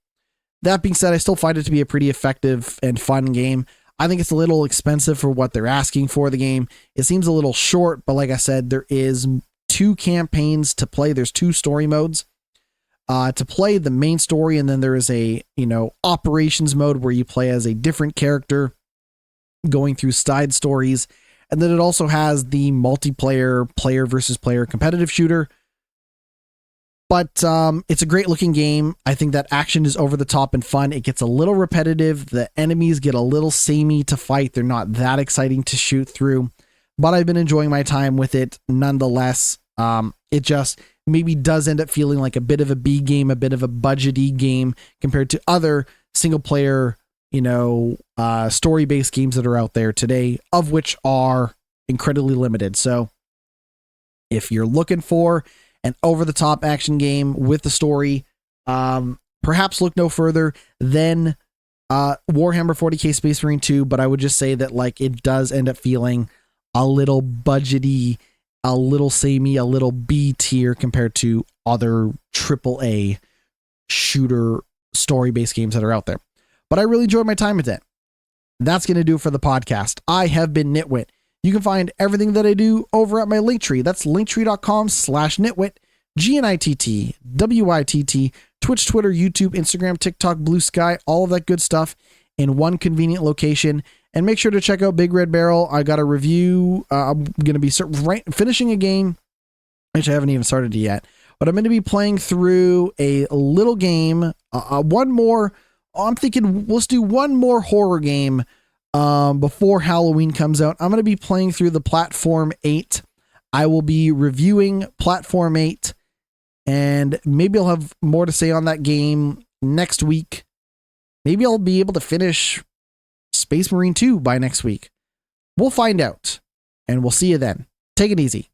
That being said, I still find it to be a pretty effective and fun game. I think it's a little expensive for what they're asking for the game. It seems a little short, but like I said, there is 2 campaigns to play. There's 2 story modes to play the main story, and then there is a, operations mode where you play as a different character going through side stories. And then it also has the multiplayer player versus player competitive shooter. But it's a great looking game. I think that action is over the top and fun. It gets a little repetitive. The enemies get a little samey to fight. They're not that exciting to shoot through, but I've been enjoying my time with it nonetheless. It just maybe does end up feeling like a bit of a B game, a bit of a budgety game compared to other single player, story-based games that are out there today, of which are incredibly limited. So if you're looking for an over-the-top action game with the story, perhaps look no further than Warhammer 40k Space Marine 2, but I would just say that it does end up feeling a little budgety, a little samey, a little B tier compared to other AAA shooter story-based games that are out there. But I really enjoyed my time with it. That's going to do it for the podcast. I have been GnittWitt. You can find everything that I do over at my Linktree. That's linktree.com/GnittWitt, GnittWitt, Twitch, Twitter, YouTube, Instagram, TikTok, Blue Sky, all of that good stuff in one convenient location. And make sure to check out Big Red Barrel. I got a review. I'm going to be finishing a game, which I haven't even started yet, but I'm going to be playing through a little game. One more. I'm thinking let's do one more horror game before Halloween comes out. I'm going to be playing through the Platform 8. I will be reviewing Platform 8, and maybe I'll have more to say on that game next week. Maybe I'll be able to finish Space Marine 2 by next week. We'll find out, and we'll see you then. Take it easy.